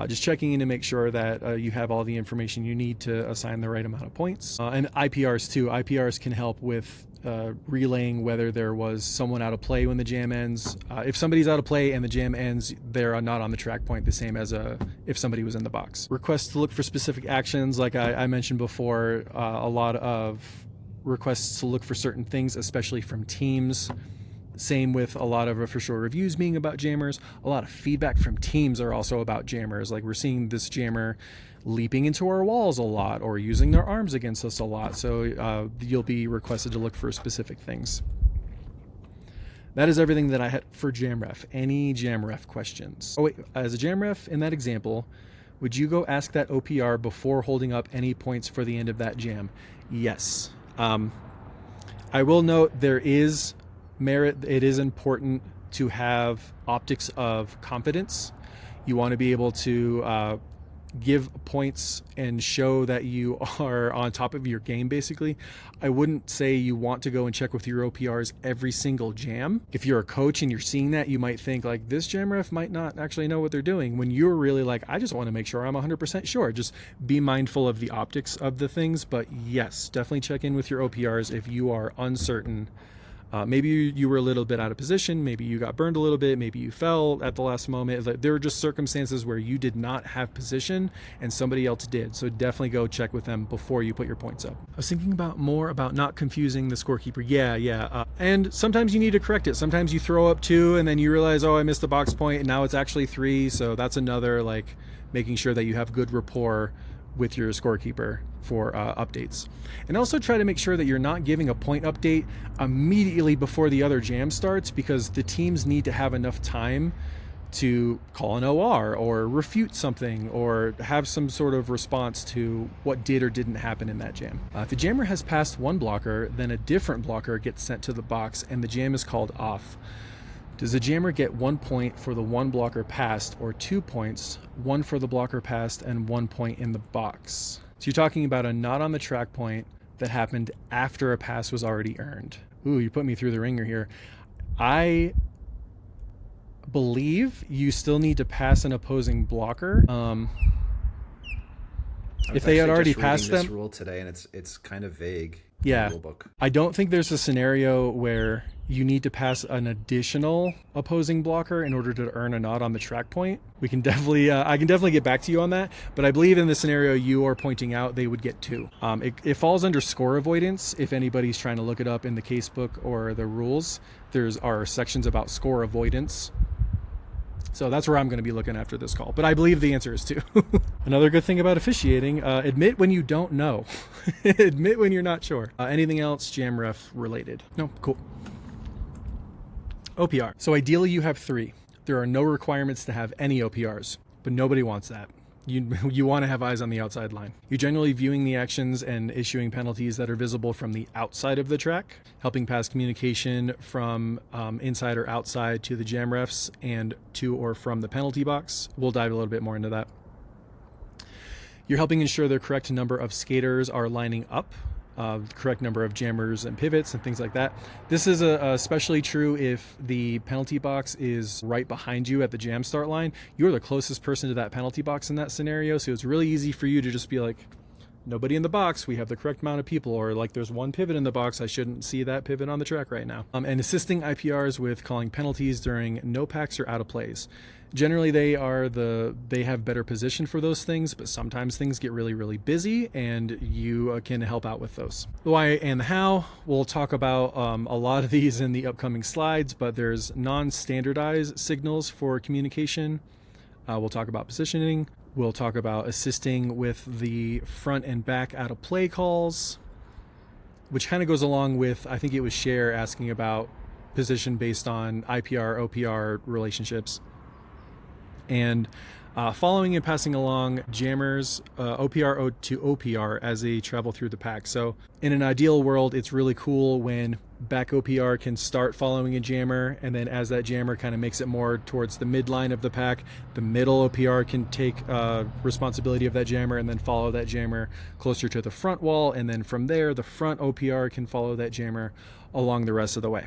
Just checking in to make sure that you have all the information you need to assign the right amount of points. And IPRs too. IPRs can help with relaying whether there was someone out of play when the jam ends. If somebody's out of play and the jam ends, they're not on the track point, the same as if somebody was in the box. Requests to look for specific actions, like I mentioned before, a lot of requests to look for certain things, especially from teams. Same with a lot of official reviews being about jammers. A lot of feedback from teams are also about jammers. Like we're seeing this jammer leaping into our walls a lot or using their arms against us a lot. So you'll be requested to look for specific things. That is everything that I had for jam ref. Any jam ref questions? Oh wait, as a jam ref in that example, would you go ask that OPR before holding up any points for the end of that jam? Yes. I will note there is merit. It is important to have optics of confidence. You want to be able to give points and show that you are on top of your game, basically. I wouldn't say you want to go and check with your OPRs every single jam. If you're a coach and you're seeing that, you might think like, this jam ref might not actually know what they're doing, when you're really like, I just want to make sure I'm 100% sure. Just be mindful of the optics of the things. But yes, definitely check in with your OPRs if you are uncertain. Maybe you were a little bit out of position. Maybe you got burned a little bit. Maybe you fell at the last moment. There were just circumstances where you did not have position and somebody else did. So definitely go check with them before you put your points up. I was thinking more about not confusing the scorekeeper. Yeah. And sometimes you need to correct it. Sometimes you throw up 2 and then you realize, oh, I missed the box point and now it's actually 3. So that's another, like, making sure that you have good rapport with your scorekeeper for updates. And also try to make sure that you're not giving a point update immediately before the other jam starts, because the teams need to have enough time to call an OR or refute something or have some sort of response to what did or didn't happen in that jam. If the jammer has passed one blocker, then a different blocker gets sent to the box and the jam is called off. Does the jammer get 1 point for the one blocker passed, or 2 points, 1 for the blocker passed and 1 point in the box? So you're talking about a not on the track point that happened after a pass was already earned. Ooh, you put me through the ringer here. I believe you still need to pass an opposing blocker. If they had already passed this them, rule today, and it's kind of vague. yeah, In the rule book. I don't think there's a scenario where you need to pass an additional opposing blocker in order to earn a nod on the track point. We can definitely, I can definitely get back to you on that. But I believe in the scenario you are pointing out, they would get 2. It falls under score avoidance. If anybody's trying to look it up in the casebook or the rules, there's are sections about score avoidance. So that's where I'm going to be looking after this call. But I believe the answer is 2. Another good thing about officiating, admit when you don't know. Admit when you're not sure. Anything else jam ref related? No? Cool. OPR. So ideally you have 3. There are no requirements to have any OPRs, but nobody wants that. You want to have eyes on the outside line. You're generally viewing the actions and issuing penalties that are visible from the outside of the track, helping pass communication from inside or outside to the jam refs and to or from the penalty box. We'll dive a little bit more into that. You're helping ensure the correct number of skaters are lining up, the correct number of jammers and pivots and things like that. This is especially true if the penalty box is right behind you at the jam start line. You're the closest person to that penalty box in that scenario, so it's really easy for you to just be like, nobody in the box, we have the correct amount of people, or like there's one pivot in the box, I shouldn't see that pivot on the track right now. And assisting IPRs with calling penalties during no packs or out of plays. Generally they have better position for those things, but sometimes things get really, really busy and you can help out with those. The why and the how, we'll talk about a lot of these in the upcoming slides, but there's non-standardized signals for communication. We'll talk about positioning. We'll talk about assisting with the front and back out of play calls, which kind of goes along with, I think it was Cher asking about position based on IPR, OPR relationships. And following and passing along jammers, OPR to OPR as they travel through the pack. So in an ideal world, it's really cool when back OPR can start following a jammer, and then as that jammer kind of makes it more towards the midline of the pack, the middle OPR can take responsibility of that jammer and then follow that jammer closer to the front wall, and then from there, the front OPR can follow that jammer along the rest of the way.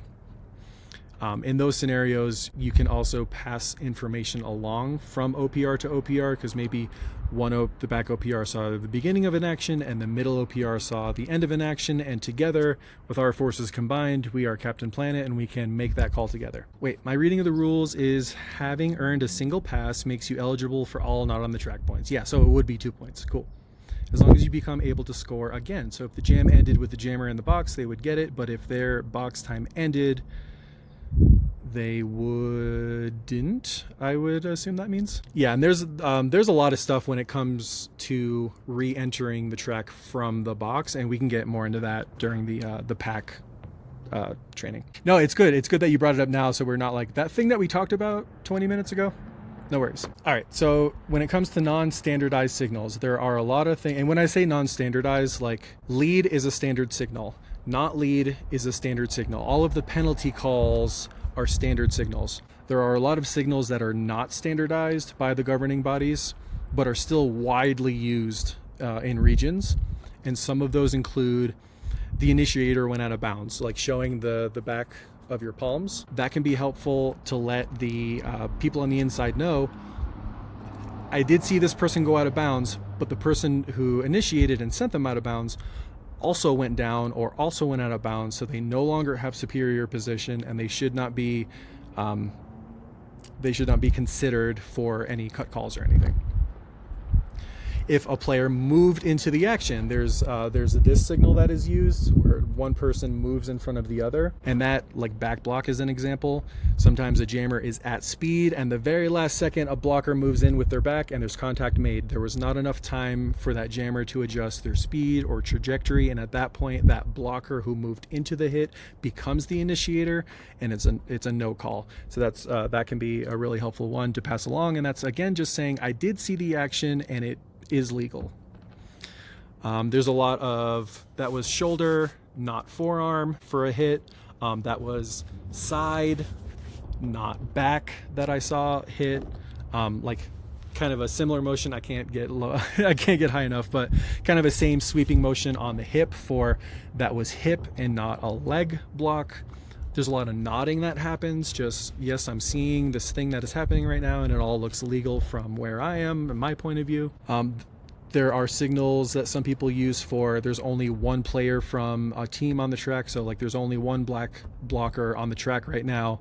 In those scenarios, you can also pass information along from OPR to OPR, because maybe the back OPR saw the beginning of an action and the middle OPR saw the end of an action, and together with our forces combined, we are Captain Planet and we can make that call together. Wait, my reading of the rules is having earned a single pass makes you eligible for all not on the track points. Yeah, so it would be 2 points. Cool. As long as you become able to score again. So if the jam ended with the jammer in the box, they would get it, but if their box time ended, they wouldn't, I would assume that means. Yeah, and there's a lot of stuff when it comes to re-entering the track from the box, and we can get more into that during the pack training. No, it's good. It's good that you brought it up now, so we're not like that thing that we talked about 20 minutes ago. No worries. All right, so when it comes to non-standardized signals, there are a lot of things, and when I say non-standardized, like lead is a standard signal. Not lead is a standard signal. All of the penalty calls are standard signals. There are a lot of signals that are not standardized by the governing bodies, but are still widely used in regions. And some of those include the initiator went out of bounds, like showing the back of your palms. That can be helpful to let the people on the inside know, I did see this person go out of bounds, but the person who initiated and sent them out of bounds also went down or also went out of bounds, so they no longer have superior position, and they should not be considered for any cut calls or anything. If a player moved into the action, there's a disc signal that is used where one person moves in front of the other, and that, like back block is an example. Sometimes a jammer is at speed, and the very last second a blocker moves in with their back and there's contact made. There was not enough time for that jammer to adjust their speed or trajectory, and at that point that blocker who moved into the hit becomes the initiator, and it's a no call. So that's that can be a really helpful one to pass along, and that's again just saying I did see the action and it is legal. There's a lot of that was shoulder, not forearm for a hit. That was side, not back that I saw hit. Like kind of a similar motion. I can't get low, I can't get high enough, but kind of a same sweeping motion on the hip for that was hip and not a leg block. There's a lot of nodding that happens. Just, yes, I'm seeing this thing that is happening right now, and it all looks legal from where I am and my point of view. There are signals that some people use for there's only one player from a team on the track. So like there's only one black blocker on the track right now.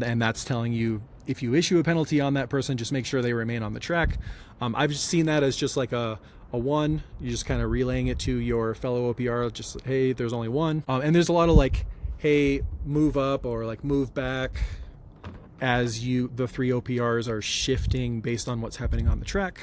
And that's telling you if you issue a penalty on that person, just make sure they remain on the track. I've just seen that as just like a one. You're just kind of relaying it to your fellow OPR, just, hey, there's only one. And there's a lot of like, hey, move up or like move back as the three OPRs are shifting based on what's happening on the track.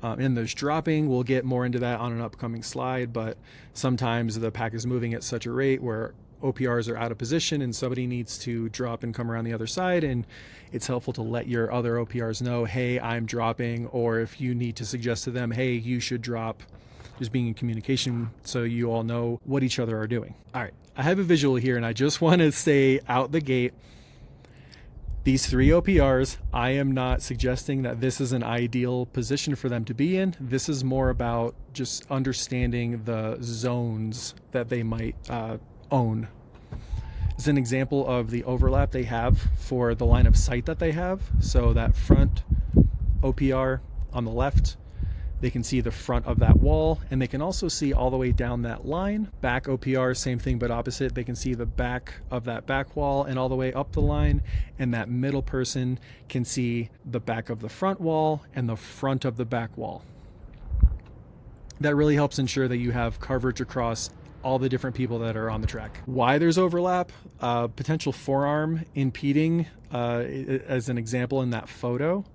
And there's dropping. We'll get more into that on an upcoming slide, but sometimes the pack is moving at such a rate where OPRs are out of position and somebody needs to drop and come around the other side, and it's helpful to let your other OPRs know, hey, I'm dropping, or if you need to suggest to them, hey, you should drop, just being in communication so you all know what each other are doing. All right, I have a visual here, and I just want to say out the gate, these three OPRs, I am not suggesting that this is an ideal position for them to be in. This is more about just understanding the zones that they might own. It's an example of the overlap they have for the line of sight that they have. So that front OPR on the left, they can see the front of that wall, and they can also see all the way down that line. Back OPR, same thing but opposite. They can see the back of that back wall and all the way up the line, and that middle person can see the back of the front wall and the front of the back wall. That really helps ensure that you have coverage across all the different people that are on the track. Why there's overlap, potential forearm impeding, as an example in that photo.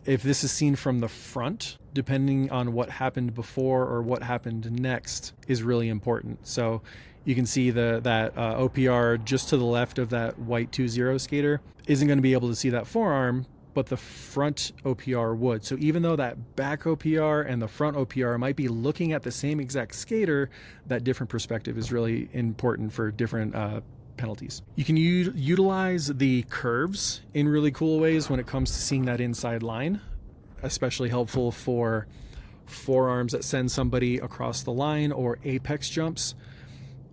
If this is seen from the front, depending on what happened before or what happened next is really important. So you can see that OPR just to the left of that white 2-0 skater isn't going to be able to see that forearm, but the front OPR would. So even though that back OPR and the front OPR might be looking at the same exact skater, that different perspective is really important for different penalties. You can utilize the curves in really cool ways when it comes to seeing that inside line, especially helpful for forearms that send somebody across the line or apex jumps.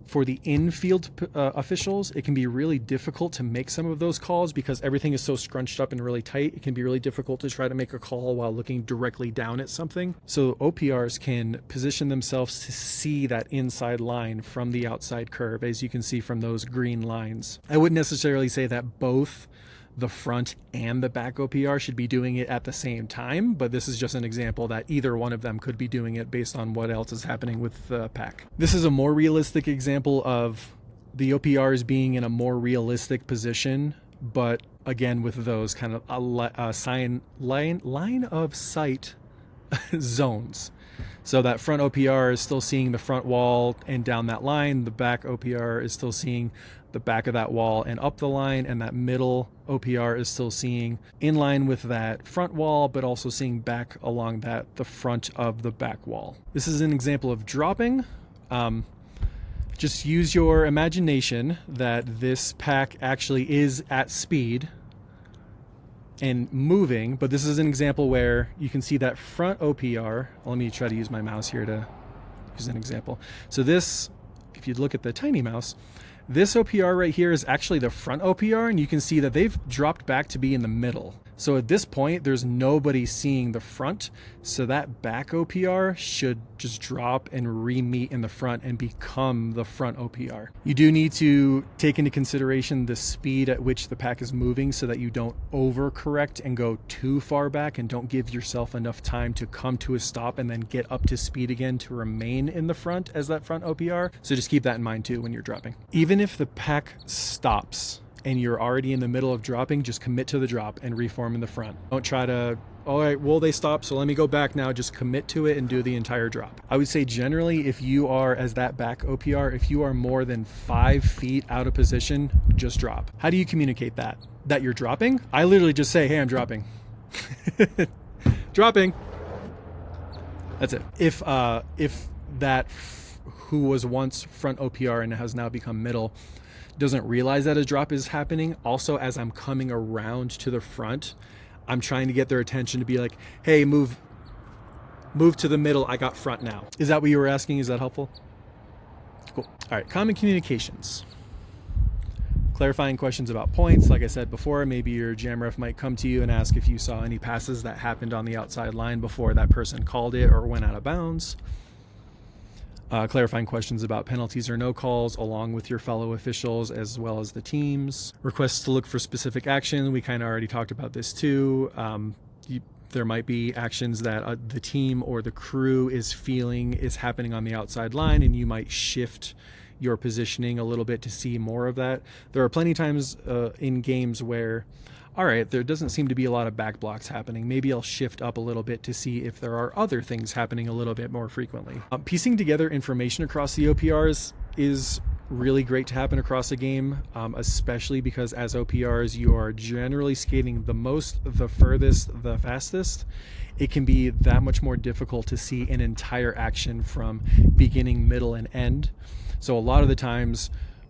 For the infield officials, it can be really difficult to make some of those calls because everything is so scrunched up and really tight. It can be really difficult to try to make a call while looking directly down at something. So OPRs can position themselves to see that inside line from the outside curve, as you can see from those green lines. I wouldn't necessarily say that both the front and the back OPR should be doing it at the same time, but this is just an example that either one of them could be doing it based on what else is happening with the pack. This is a more realistic example of the OPRs being in a more realistic position, but again with those kind of line of sight zones. So that front OPR is still seeing the front wall and down that line. The back OPR is still seeing the back of that wall and up the line, and that middle OPR is still seeing in line with that front wall, but also seeing back along the front of the back wall. This is an example of dropping. Just use your imagination that this pack actually is at speed and moving, but this is an example where you can see that front OPR. Let me try to use my mouse here to use an example. So this, if you look at the tiny mouse, this OPR right here is actually the front OPR, and you can see that they've dropped back to be in the middle. So at this point, there's nobody seeing the front. So that back OPR should just drop and re-meet in the front and become the front OPR. You do need to take into consideration the speed at which the pack is moving so that you don't overcorrect and go too far back and don't give yourself enough time to come to a stop and then get up to speed again to remain in the front as that front OPR. So just keep that in mind too when you're dropping. Even if the pack stops and you're already in the middle of dropping, just commit to the drop and reform in the front. Don't try to, all right, well, they stopped, so let me go back now. Just commit to it and do the entire drop. I would say generally, if you are, as that back OPR, if you are more than 5 feet out of position, just drop. How do you communicate that you're dropping? I literally just say, hey, I'm dropping. Dropping. That's it. If that who was once front OPR and has now become middle doesn't realize that a drop is happening, also as I'm coming around to the front, I'm trying to get their attention to be like, hey, move to the middle. I got front now. Is that what you were asking? Is that helpful? Cool. All right, common communications. Clarifying questions about points. Like I said before, maybe your jam ref might come to you and ask if you saw any passes that happened on the outside line before that person called it or went out of bounds. Clarifying questions about penalties or no calls along with your fellow officials as well as the teams. Requests to look for specific action. We kind of already talked about this too. There might be actions that the team or the crew is feeling is happening on the outside line, and you might shift your positioning a little bit to see more of that. There are plenty of times in games where, all right, there doesn't seem to be a lot of back blocks happening. Maybe I'll shift up a little bit to see if there are other things happening a little bit more frequently. Piecing together information across the OPRs is really great to happen across a game, especially because as OPRs, you are generally skating the most, the furthest, the fastest. It can be that much more difficult to see an entire action from beginning, middle, and end. So a lot of the times,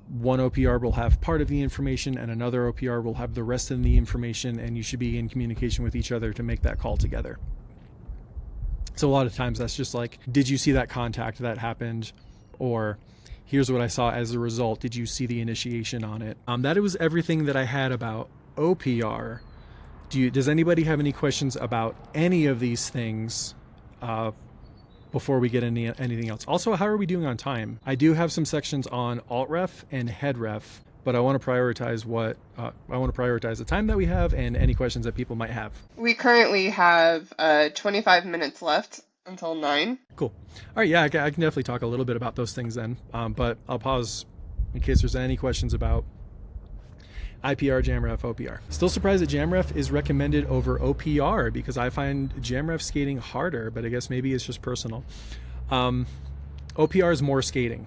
one OPR will have part of the information and another OPR will have the rest of the information, and you should be in communication with each other to make that call together. So a lot of times that's just like, did you see that contact that happened? Or here's what I saw as a result. Did you see the initiation on it? That was everything that I had about OPR. Does anybody have any questions about any of these things before we get into anything else? Also, how are we doing on time? I do have some sections on alt ref and head ref, but I want to prioritize the time that we have and any questions that people might have. We currently have 25 minutes left until 9. Cool. All right, yeah, I can definitely talk a little bit about those things then, but I'll pause in case there's any questions about IPR, JamRef, OPR. Still surprised that JamRef is recommended over OPR because I find JamRef skating harder, but I guess maybe it's just personal. OPR is more skating,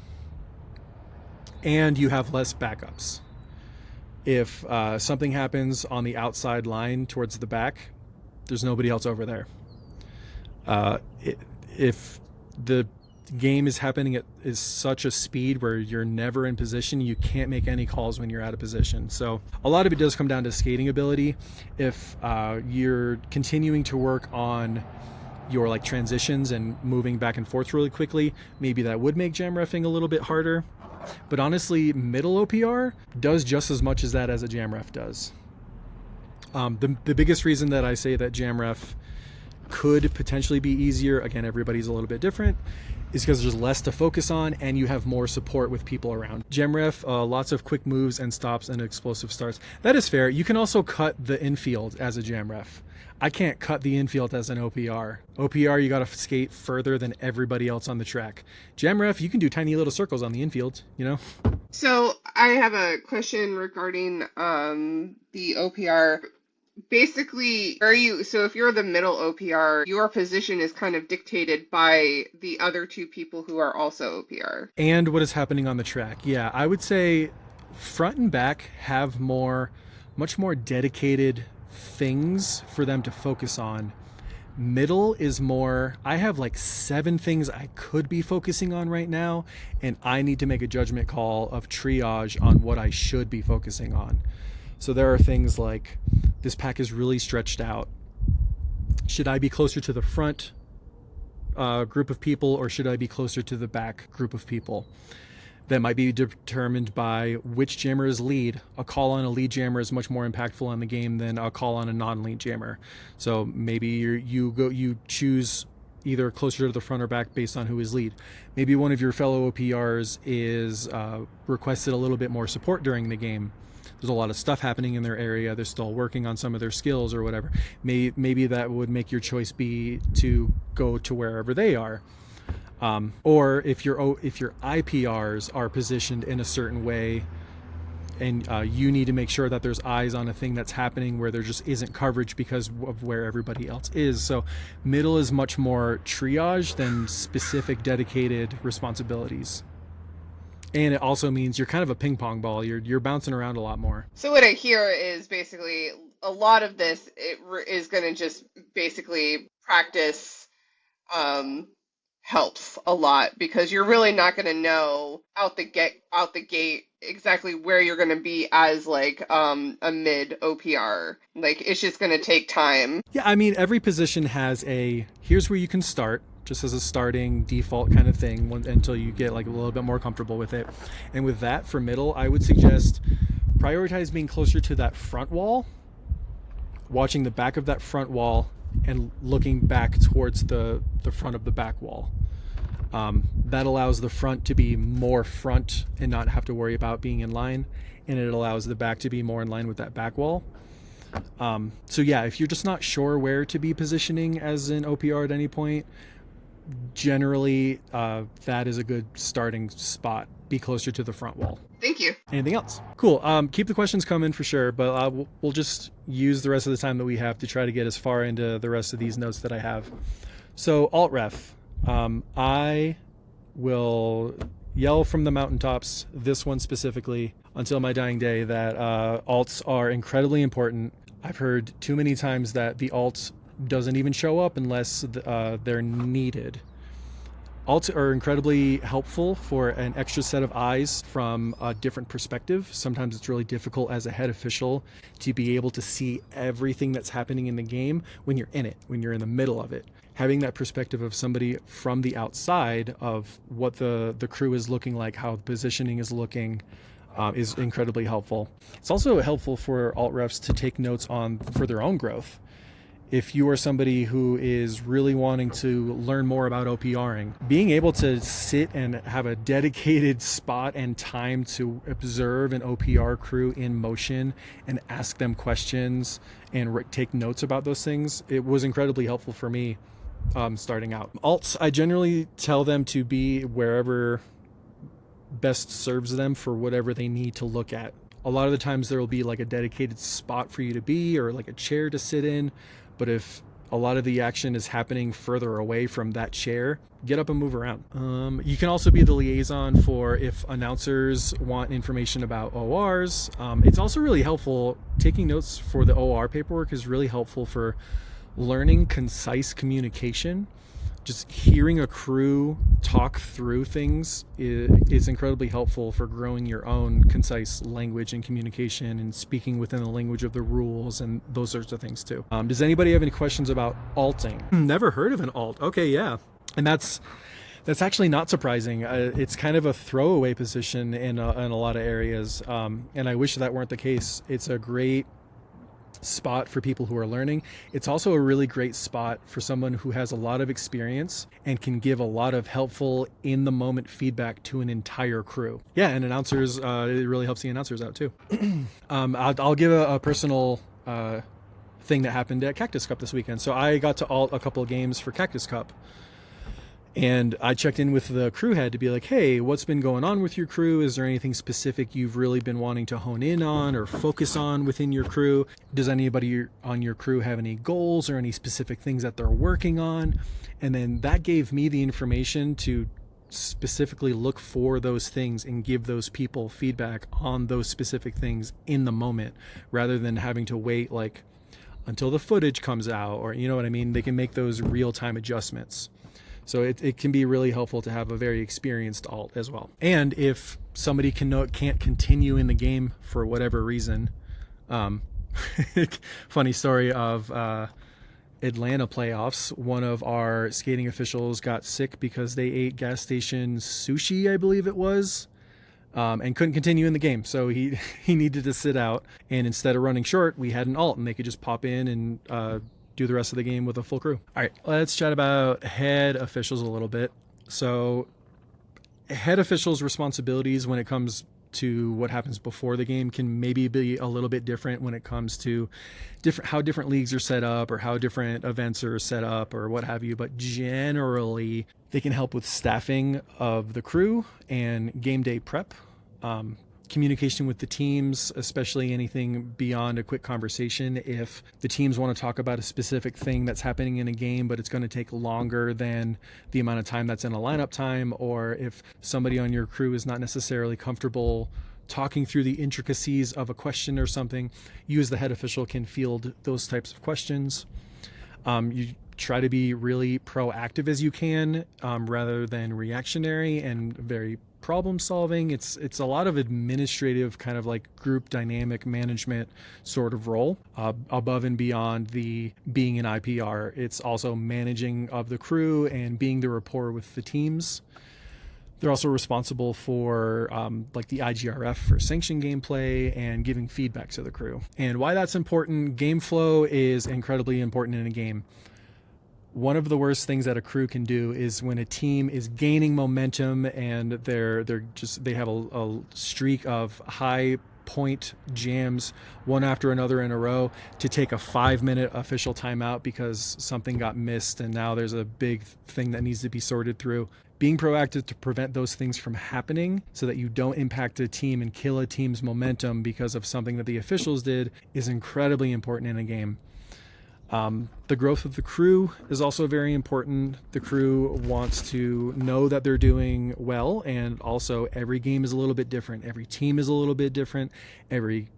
and you have less backups. If something happens on the outside line towards the back, there's nobody else over there. If the game is happening at is such a speed where you're never in position, you can't make any calls when you're out of position. So a lot of it does come down to skating ability. If you're continuing to work on your like transitions and moving back and forth really quickly, maybe that would make jam reffing a little bit harder. But honestly, middle OPR does just as much as that as a jam ref does. The biggest reason that I say that jam ref could potentially be easier, again, everybody's a little bit different, is because there's less to focus on and you have more support with people around. Gem ref, lots of quick moves and stops and explosive starts. That is fair. You can also cut the infield as a gem ref. I can't cut the infield as an OPR. OPR, you got to skate further than everybody else on the track. Gem ref, you can do tiny little circles on the infield, you know? So I have a question regarding the OPR. Basically, so if you're the middle OPR, your position is kind of dictated by the other two people who are also OPR. And what is happening on the track. Yeah, I would say front and back have much more dedicated things for them to focus on. Middle is more, I have like 7 things I could be focusing on right now, and I need to make a judgment call of triage on what I should be focusing on. So there are things like, this pack is really stretched out. Should I be closer to the front group of people, or should I be closer to the back group of people? That might be determined by which jammer is lead. A call on a lead jammer is much more impactful on the game than a call on a non-lead jammer. So maybe you choose either closer to the front or back based on who is lead. Maybe one of your fellow OPRs is requested a little bit more support during the game. There's a lot of stuff happening in their area. They're still working on some of their skills or whatever. Maybe that would make your choice be to go to wherever they are. Or if your IPRs are positioned in a certain way and you need to make sure that there's eyes on a thing that's happening where there just isn't coverage because of where everybody else is. So middle is much more triage than specific dedicated responsibilities. And it also means you're kind of a ping pong ball. You're bouncing around a lot more. So what I hear is basically a lot of this is going to just basically practice helps a lot because you're really not going to know out the gate exactly where you're going to be as like a mid OPR. Like it's just going to take time. Yeah, I mean, every position has here's where you can start, just as a starting default kind of thing until you get like a little bit more comfortable with it. And with that, for middle, I would suggest prioritize being closer to that front wall, watching the back of that front wall and looking back towards the front of the back wall. That allows the front to be more front and not have to worry about being in line, and it allows the back to be more in line with that back wall. So yeah, if you're just not sure where to be positioning as an OPR at any point, generally that is a good starting spot. Be closer to the front wall. Thank you. Anything else? Cool. Keep the questions coming for sure, but we'll just use the rest of the time that we have to try to get as far into the rest of these notes that I have. So alt ref, I will yell from the mountaintops, this one specifically, until my dying day, that alts are incredibly important. I've heard too many times that the alt doesn't even show up unless they're needed. Alts are incredibly helpful for an extra set of eyes from a different perspective. Sometimes it's really difficult as a head official to be able to see everything that's happening in the game when you're in it, when you're in the middle of it. Having that perspective of somebody from the outside of what the crew is looking like, how the positioning is looking, is incredibly helpful. It's also helpful for alt refs to take notes for their own growth. If you are somebody who is really wanting to learn more about OPRing, being able to sit and have a dedicated spot and time to observe an OPR crew in motion and ask them questions and take notes about those things, it was incredibly helpful for me starting out. Alts, I generally tell them to be wherever best serves them for whatever they need to look at. A lot of the times there will be like a dedicated spot for you to be or like a chair to sit in. But if a lot of the action is happening further away from that chair, get up and move around. You can also be the liaison for if announcers want information about ORs. It's also really helpful. Taking notes for the OR paperwork is really helpful for learning concise communication. Just hearing a crew talk through things is incredibly helpful for growing your own concise language and communication and speaking within the language of the rules and those sorts of things too. Does anybody have any questions about alting? Never heard of an alt. Okay, yeah. And that's actually not surprising. It's kind of a throwaway position in a lot of areas. And I wish that weren't the case. It's a great spot for people who are learning. It's also a really great spot for someone who has a lot of experience and can give a lot of helpful in the moment feedback to an entire crew. Yeah, and announcers, it really helps the announcers out too. I'll give a personal thing that happened at Cactus Cup this weekend. So I got to alt a couple of games for Cactus Cup. And I checked in with the crew head to be like, hey, what's been going on with your crew? Is there anything specific you've really been wanting to hone in on or focus on within your crew? Does anybody on your crew have any goals or any specific things that they're working on? And then that gave me the information to specifically look for those things and give those people feedback on those specific things in the moment, rather than having to wait like until the footage comes out, or you know what I mean? They can make those real-time adjustments. So it can be really helpful to have a very experienced alt as well. And if somebody can't continue in the game for whatever reason, funny story of Atlanta playoffs, one of our skating officials got sick because they ate gas station sushi, I believe it was, and couldn't continue in the game. So he needed to sit out. And instead of running short, we had an alt, and they could just pop in and do the rest of the game with a full crew. All right, let's chat about head officials a little bit. So head officials' responsibilities when it comes to what happens before the game can maybe be a little bit different when it comes to how different leagues are set up or how different events are set up or what have you. But generally, they can help with staffing of the crew and game day prep. Communication with the teams, especially anything beyond a quick conversation. If the teams want to talk about a specific thing that's happening in a game, but it's going to take longer than the amount of time that's in a lineup time, or if somebody on your crew is not necessarily comfortable talking through the intricacies of a question or something, you as the head official can field those types of questions. You try to be really proactive as you can, rather than reactionary and very problem solving. It's a lot of administrative kind of like group dynamic management sort of role, above and beyond the being an IPR. It's also managing of the crew and being the rapport with the teams. They're also responsible for like the IGRF for sanction gameplay and giving feedback to the crew. And why that's important: game flow is incredibly important in a game. One of the worst things that a crew can do is when a team is gaining momentum and they have a streak of high point jams one after another in a row, to take a 5-minute official timeout because something got missed and now there's a big thing that needs to be sorted through. Being proactive to prevent those things from happening so that you don't impact a team and kill a team's momentum because of something that the officials did is incredibly important in a game. The growth of the crew is also very important. The crew wants to know that they're doing well, and also every game is a little bit different. Every team is a little bit different. Every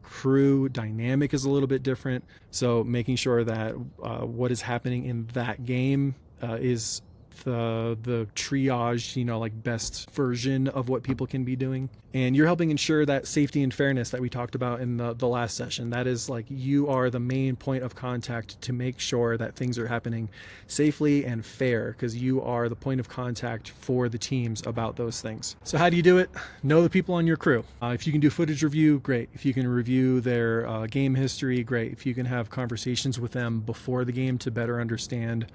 crew dynamic is a little bit different. So making sure that what is happening in that game is the triage, like best version of what people can be doing. And you're helping ensure that safety and fairness that we talked about in the last session. That is, like, you are the main point of contact to make sure that things are happening safely and fair, because you are the point of contact for the teams about those things. So how do you do it? Know the people on your crew. If you can do footage review, great. If you can review their game history, great. If you can have conversations with them before the game to better understand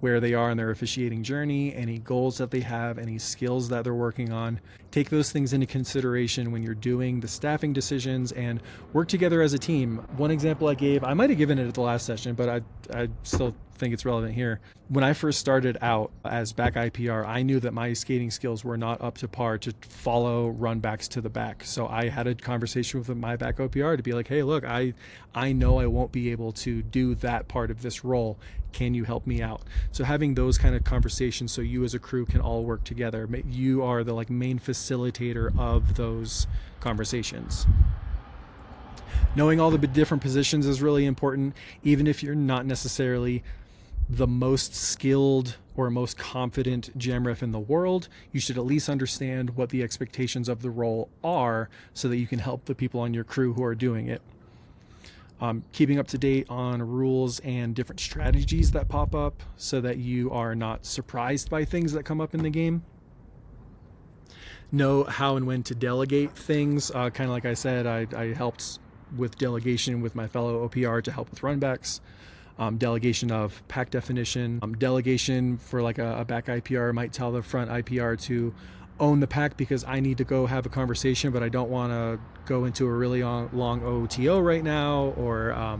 where they are in their officiating journey, any goals that they have, any skills that they're working on. Take those things into consideration when you're doing the staffing decisions, and work together as a team. One example I gave, I might have given it at the last session, but I still think it's relevant here. When I first started out as back IPR, I knew that my skating skills were not up to par to follow run backs to the back. So I had a conversation with my back OPR to be like, hey, look, I know I won't be able to do that part of this role. Can you help me out? So having those kind of conversations so you as a crew can all work together. You are the main facilitator of those conversations. Knowing all the different positions is really important. Even if you're not necessarily the most skilled or most confident gem ref in the world, you should at least understand what the expectations of the role are so that you can help the people on your crew who are doing it. Keeping up to date on rules and different strategies that pop up so that you are not surprised by things that come up in the game. Know how and when to delegate things. Kind of like I said, I helped with delegation with my fellow OPR to help with runbacks. Delegation of pack definition. Delegation for like a back IPR might tell the front IPR to own the pack because I need to go have a conversation, but I don't want to go into a really long OTO right now, or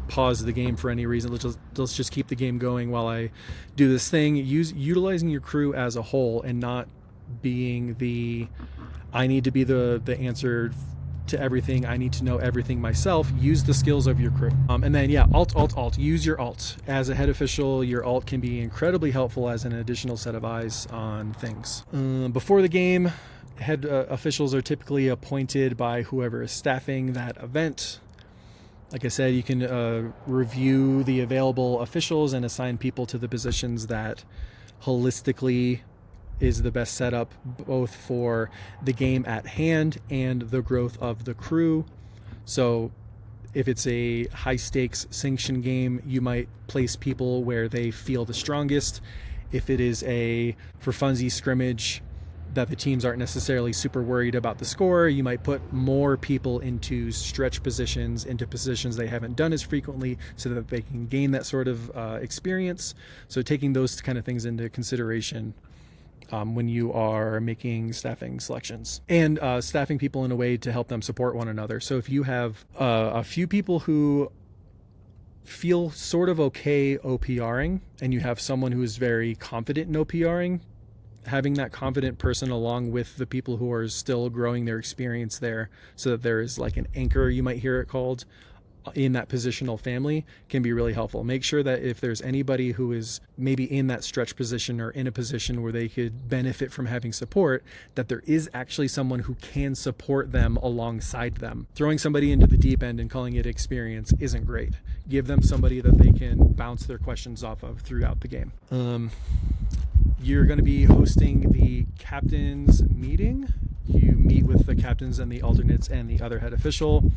pause the game for any reason. Let's just keep the game going while I do this thing. Utilizing your crew as a whole and not being I need to be the answer to everything. I need to know everything myself. Use the skills of your crew. And then alt. Use your alt. As a head official, your alt can be incredibly helpful as an additional set of eyes on things. Before the game, head officials are typically appointed by whoever is staffing that event. Like I said, you can review the available officials and assign people to the positions that holistically is the best setup both for the game at hand and the growth of the crew. So if it's a high stakes sanction game, you might place people where they feel the strongest. If it is a for funsies scrimmage that the teams aren't necessarily super worried about the score, you might put more people into stretch positions, into positions they haven't done as frequently so that they can gain that sort of experience. So taking those kind of things into consideration when you are making staffing selections, and staffing people in a way to help them support one another. So if you have a few people who feel sort of okay OPRing and you have someone who is very confident in OPRing, having that confident person along with the people who are still growing their experience there so that there is like an anchor, you might hear it called, in that positional family can be really helpful. Make sure that if there's anybody who is maybe in that stretch position or in a position where they could benefit from having support, that there is actually someone who can support them alongside them. Throwing somebody into the deep end and calling it experience isn't great. Give them somebody that they can bounce their questions off of throughout the game. You're going to be hosting the captain's meeting. You meet with the captains and the alternates and the other head official,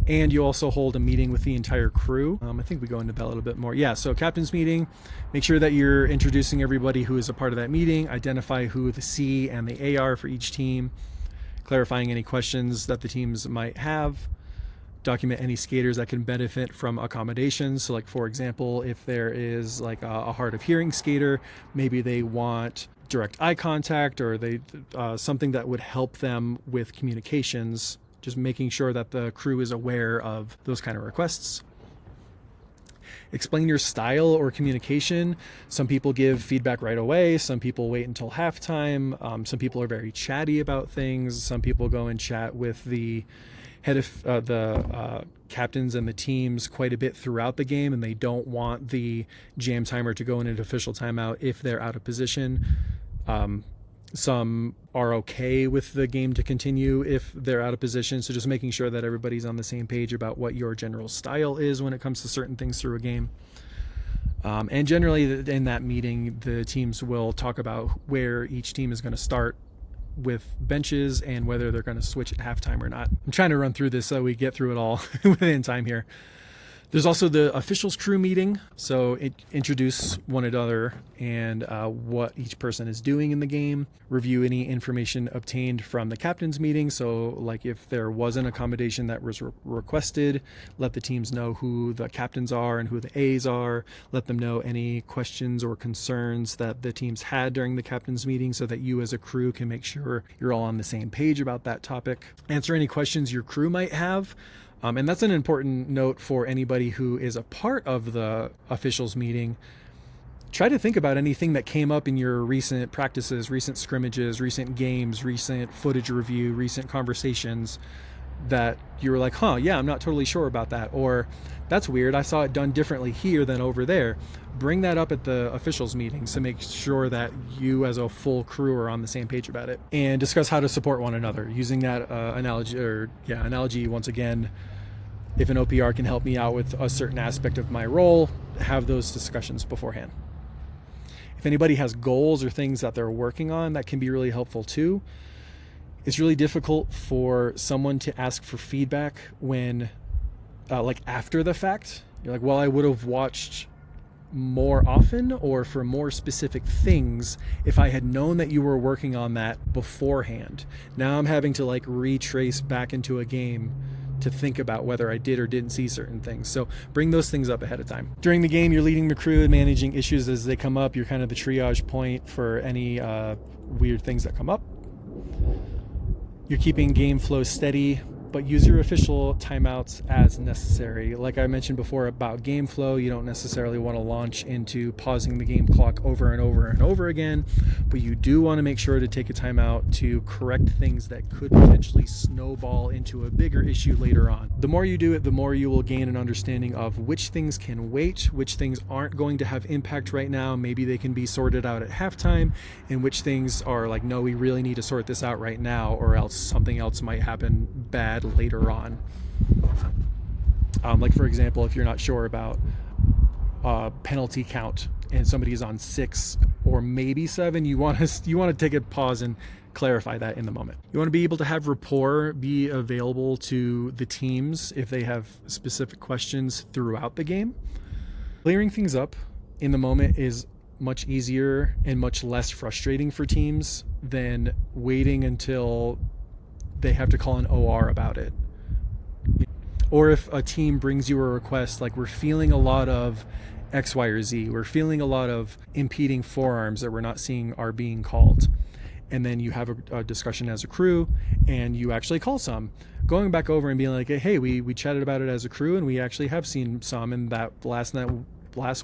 and you also hold a meeting with the entire crew. I think we go into that a little bit more. Yeah, so captain's meeting, make sure that you're introducing everybody who is a part of that meeting, identify who the C and the A are for each team, clarifying any questions that the teams might have, document any skaters that can benefit from accommodations. So like, for example, if there is like a hard of hearing skater, maybe they want direct eye contact, or they something that would help them with communications, just making sure that the crew is aware of those kind of requests. Explain your style or communication. Some people give feedback right away. Some people wait until halftime. Some people are very chatty about things. Some people go and chat with the head of the captains and the teams quite a bit throughout the game, and they don't want the jam timer to go in an official timeout if they're out of position. Some are okay with the game to continue if they're out of position. So just making sure that everybody's on the same page about what your general style is when it comes to certain things through a game. And generally in that meeting, the teams will talk about where each team is going to start with benches and whether they're going to switch at halftime or not. I'm trying to run through this so we get through it all within time here. There's also the officials crew meeting. So introduce one another and what each person is doing in the game. Review any information obtained from the captain's meeting. So like if there was an accommodation that was requested, let the teams know who the captains are and who the A's are. Let them know any questions or concerns that the teams had during the captain's meeting so that you as a crew can make sure you're all on the same page about that topic. Answer any questions your crew might have. And that's an important note for anybody who is a part of the officials meeting. Try to think about anything that came up in your recent practices, recent scrimmages, recent games, recent footage review, recent conversations that you were like, yeah, I'm not totally sure about that. Or that's weird, I saw it done differently here than over there. Bring that up at the officials meetings to make sure that you as a full crew are on the same page about it. And discuss how to support one another. Using that analogy once again, if an OPR can help me out with a certain aspect of my role, have those discussions beforehand. If anybody has goals or things that they're working on, that can be really helpful too. It's really difficult for someone to ask for feedback when, like after the fact. You're like, well, I would have watched more often or for more specific things if I had known that you were working on that beforehand. Now I'm having to like retrace back into a game to think about whether I did or didn't see certain things. So bring those things up ahead of time. During the game, you're leading the crew and managing issues as they come up. You're kind of the triage point for any weird things that come up. You're keeping game flow steady, but use your official timeouts as necessary. Like I mentioned before about game flow, you don't necessarily want to launch into pausing the game clock over and over and over again, but you do want to make sure to take a timeout to correct things that could potentially snowball into a bigger issue later on. The more you do it, the more you will gain an understanding of which things can wait, which things aren't going to have impact right now, maybe they can be sorted out at halftime, and which things are like, no, we really need to sort this out right now, or else something else might happen bad later on. Like for example, if you're not sure about penalty count and somebody is on 6 or maybe 7, you want to take a pause and clarify that in the moment. You want to be able to have rapport be available to the teams if they have specific questions throughout the game. Clearing things up in the moment is much easier and much less frustrating for teams than waiting until they have to call an OR about it. Or if a team brings you a request like, we're feeling a lot of X, Y, or Z, we're feeling a lot of impeding forearms that we're not seeing are being called. And then you have a discussion as a crew and you actually call some. Going back over and being like, hey, we chatted about it as a crew and we actually have seen some, and that last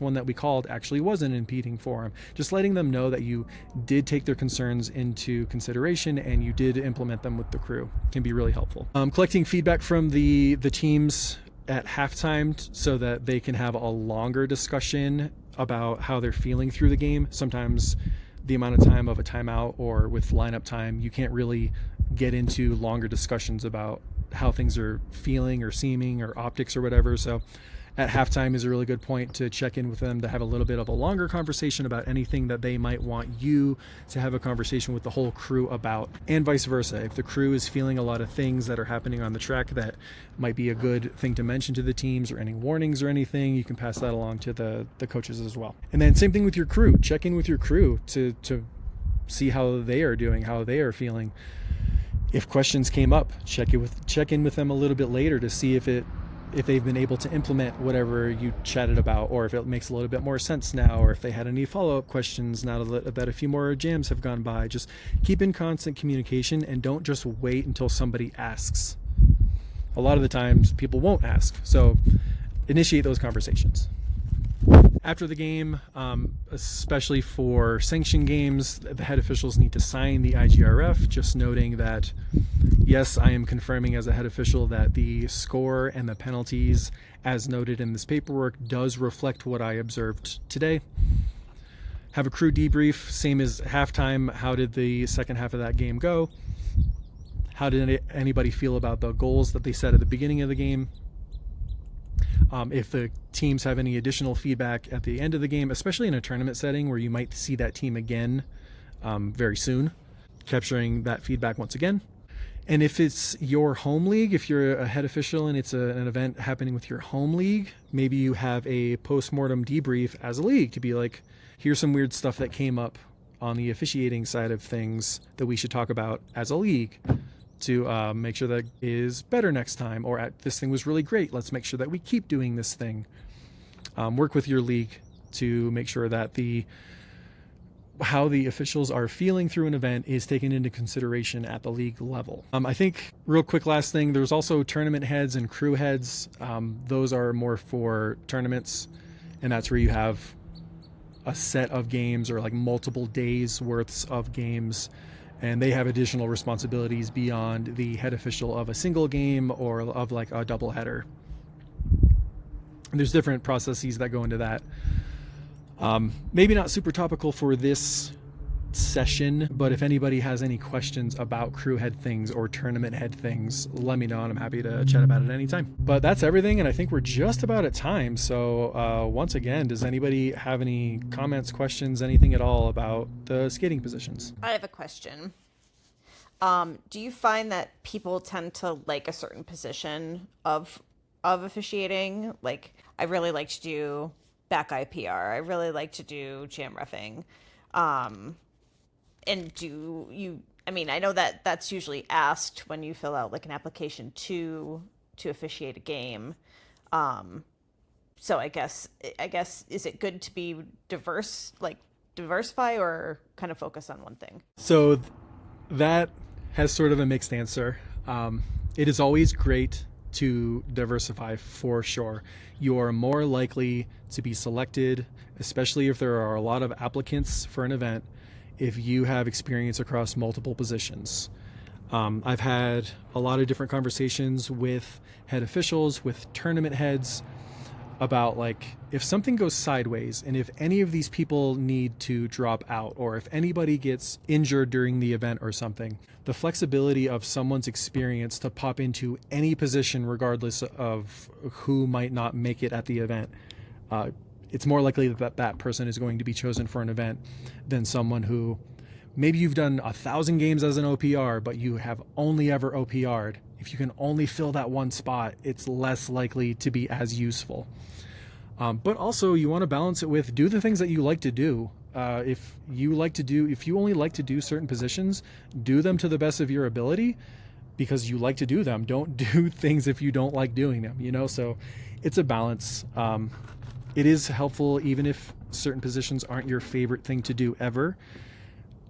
one that we called actually wasn't impeding forearm. Just letting them know that you did take their concerns into consideration and you did implement them with the crew can be really helpful. Collecting feedback from the teams at halftime so that they can have a longer discussion about how they're feeling through the game. Sometimes the amount of time of a timeout or with lineup time, you can't really get into longer discussions about how things are feeling or seeming or optics or whatever. So at halftime is a really good point to check in with them, to have a little bit of a longer conversation about anything that they might want you to have a conversation with the whole crew about, and vice versa. If the crew is feeling a lot of things that are happening on the track that might be a good thing to mention to the teams, or any warnings or anything, you can pass that along to the coaches as well. And then same thing with your crew. Check in with your crew to see how they are doing, how they are feeling. If questions came up, check in with them a little bit later to see if they've been able to implement whatever you chatted about, or if it makes a little bit more sense now, or if they had any follow-up questions now that a few more jams have gone by. Just keep in constant communication and don't just wait until somebody asks. A lot of the times people won't ask, so initiate those conversations. After the game, especially for sanctioned games, the head officials need to sign the IGRF, just noting that, yes, I am confirming as a head official that the score and the penalties, as noted in this paperwork, does reflect what I observed today. Have a crew debrief, same as halftime. How did the second half of that game go? How did anybody feel about the goals that they set at the beginning of the game? If the teams have any additional feedback at the end of the game, especially in a tournament setting where you might see that team again very soon, capturing that feedback once again. And if it's your home league, if you're a head official and it's an event happening with your home league, maybe you have a post-mortem debrief as a league to be like, here's some weird stuff that came up on the officiating side of things that we should talk about as a league, to make sure that is better next time, or this thing was really great, let's make sure that we keep doing this thing. Work with your league to make sure that how the officials are feeling through an event is taken into consideration at the league level. I think, real quick last thing, there's also tournament heads and crew heads. Those are more for tournaments, and that's where you have a set of games or like multiple days worths of games, and they have additional responsibilities beyond the head official of a single game or of like a double header. And there's different processes that go into that. Maybe not super topical for this session, but if anybody has any questions about crew head things or tournament head things, let me know and I'm happy to chat about it anytime. But that's everything, and I think we're just about at time. So once again, does anybody have any comments, questions, anything at all about the skating positions? I have a question. Do you find that people tend to like a certain position of officiating? Like, I really like to do back IPR. I really like to do jam reffing. And do you, I mean, I know that that's usually asked when you fill out like an application to officiate a game. So I guess, is it good to be diversify or kind of focus on one thing? So that has sort of a mixed answer. It is always great to diversify for sure. You are more likely to be selected, especially if there are a lot of applicants for an event, if you have experience across multiple positions. I've had a lot of different conversations with head officials, with tournament heads, about like, if something goes sideways and if any of these people need to drop out, or if anybody gets injured during the event or something, the flexibility of someone's experience to pop into any position regardless of who might not make it at the event, it's more likely that that person is going to be chosen for an event than someone who maybe you've done 1,000 games as an OPR, but you have only ever OPR'd. If you can only fill that one spot, it's less likely to be as useful. But also you want to balance it with, do the things that you like to do. If you only like to do certain positions, do them to the best of your ability because you like to do them. Don't do things if you don't like doing them, so it's a balance. It is helpful even if certain positions aren't your favorite thing to do ever.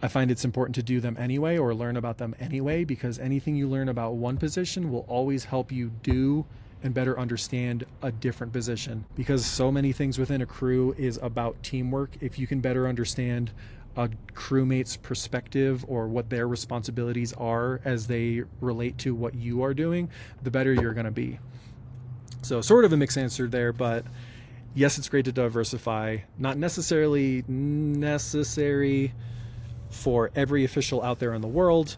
I find it's important to do them anyway or learn about them anyway, because anything you learn about one position will always help you do and better understand a different position, because so many things within a crew is about teamwork. If you can better understand a crewmate's perspective or what their responsibilities are as they relate to what you are doing, the better you're going to be. So sort of a mixed answer there, but yes, it's great to diversify. Not necessarily necessary for every official out there in the world.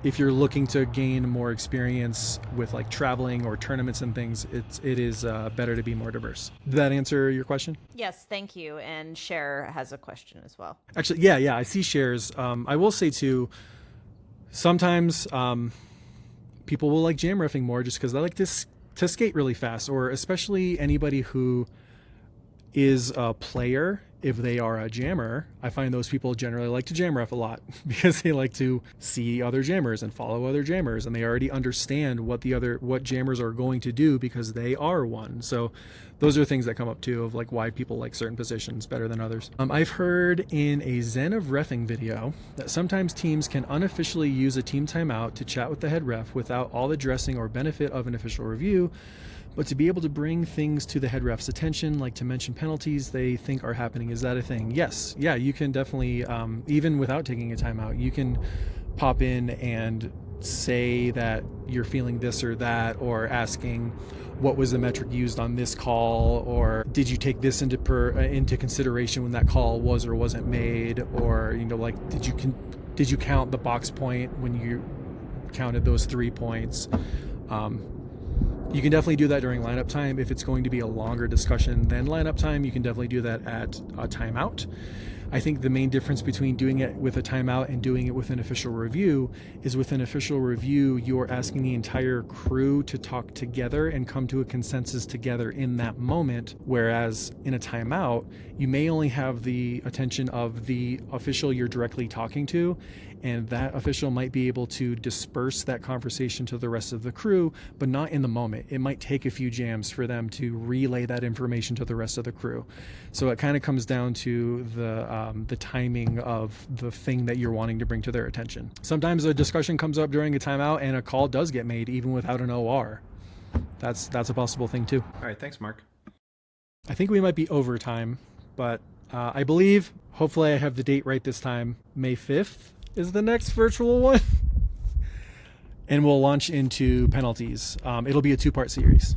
If you're looking to gain more experience with like traveling or tournaments and things, it is better to be more diverse. Did that answer your question? Yes, thank you. And Cher has a question as well. Actually, yeah, I see shares. I will say too, sometimes people will like jam riffing more just because they like to skate really fast, or especially anybody who is a player. If they are a jammer, I find those people generally like to jam ref a lot because they like to see other jammers and follow other jammers, and they already understand what jammers are going to do because they are one. So those are things that come up too, of like why people like certain positions better than others. I've heard in a Zen of Reffing video that sometimes teams can unofficially use a team timeout to chat with the head ref without all the dressing or benefit of an official review, but to be able to bring things to the head ref's attention, like to mention penalties they think are happening. Is that a thing? Yes. Yeah, you can definitely, even without taking a timeout, you can pop in and say that you're feeling this or that, or asking what was the metric used on this call, or did you take this into consideration when that call was or wasn't made, or like did you count the box point when you counted those 3 points? You can definitely do that during lineup time. If it's going to be a longer discussion than lineup time, you can definitely do that at a timeout. I think the main difference between doing it with a timeout and doing it with an official review is with an official review, you're asking the entire crew to talk together and come to a consensus together in that moment. Whereas in a timeout, you may only have the attention of the official you're directly talking to, and that official might be able to disperse that conversation to the rest of the crew, but not in the moment. It might take a few jams for them to relay that information to the rest of the crew. So it kind of comes down to the timing of the thing that you're wanting to bring to their attention. Sometimes a discussion comes up during a timeout and a call does get made even without an OR. That's a possible thing too. All right, thanks, Mark. I think we might be over time, but I believe, hopefully I have the date right this time, May 5th is the next virtual one. And we'll launch into penalties. It'll be a 2-part series.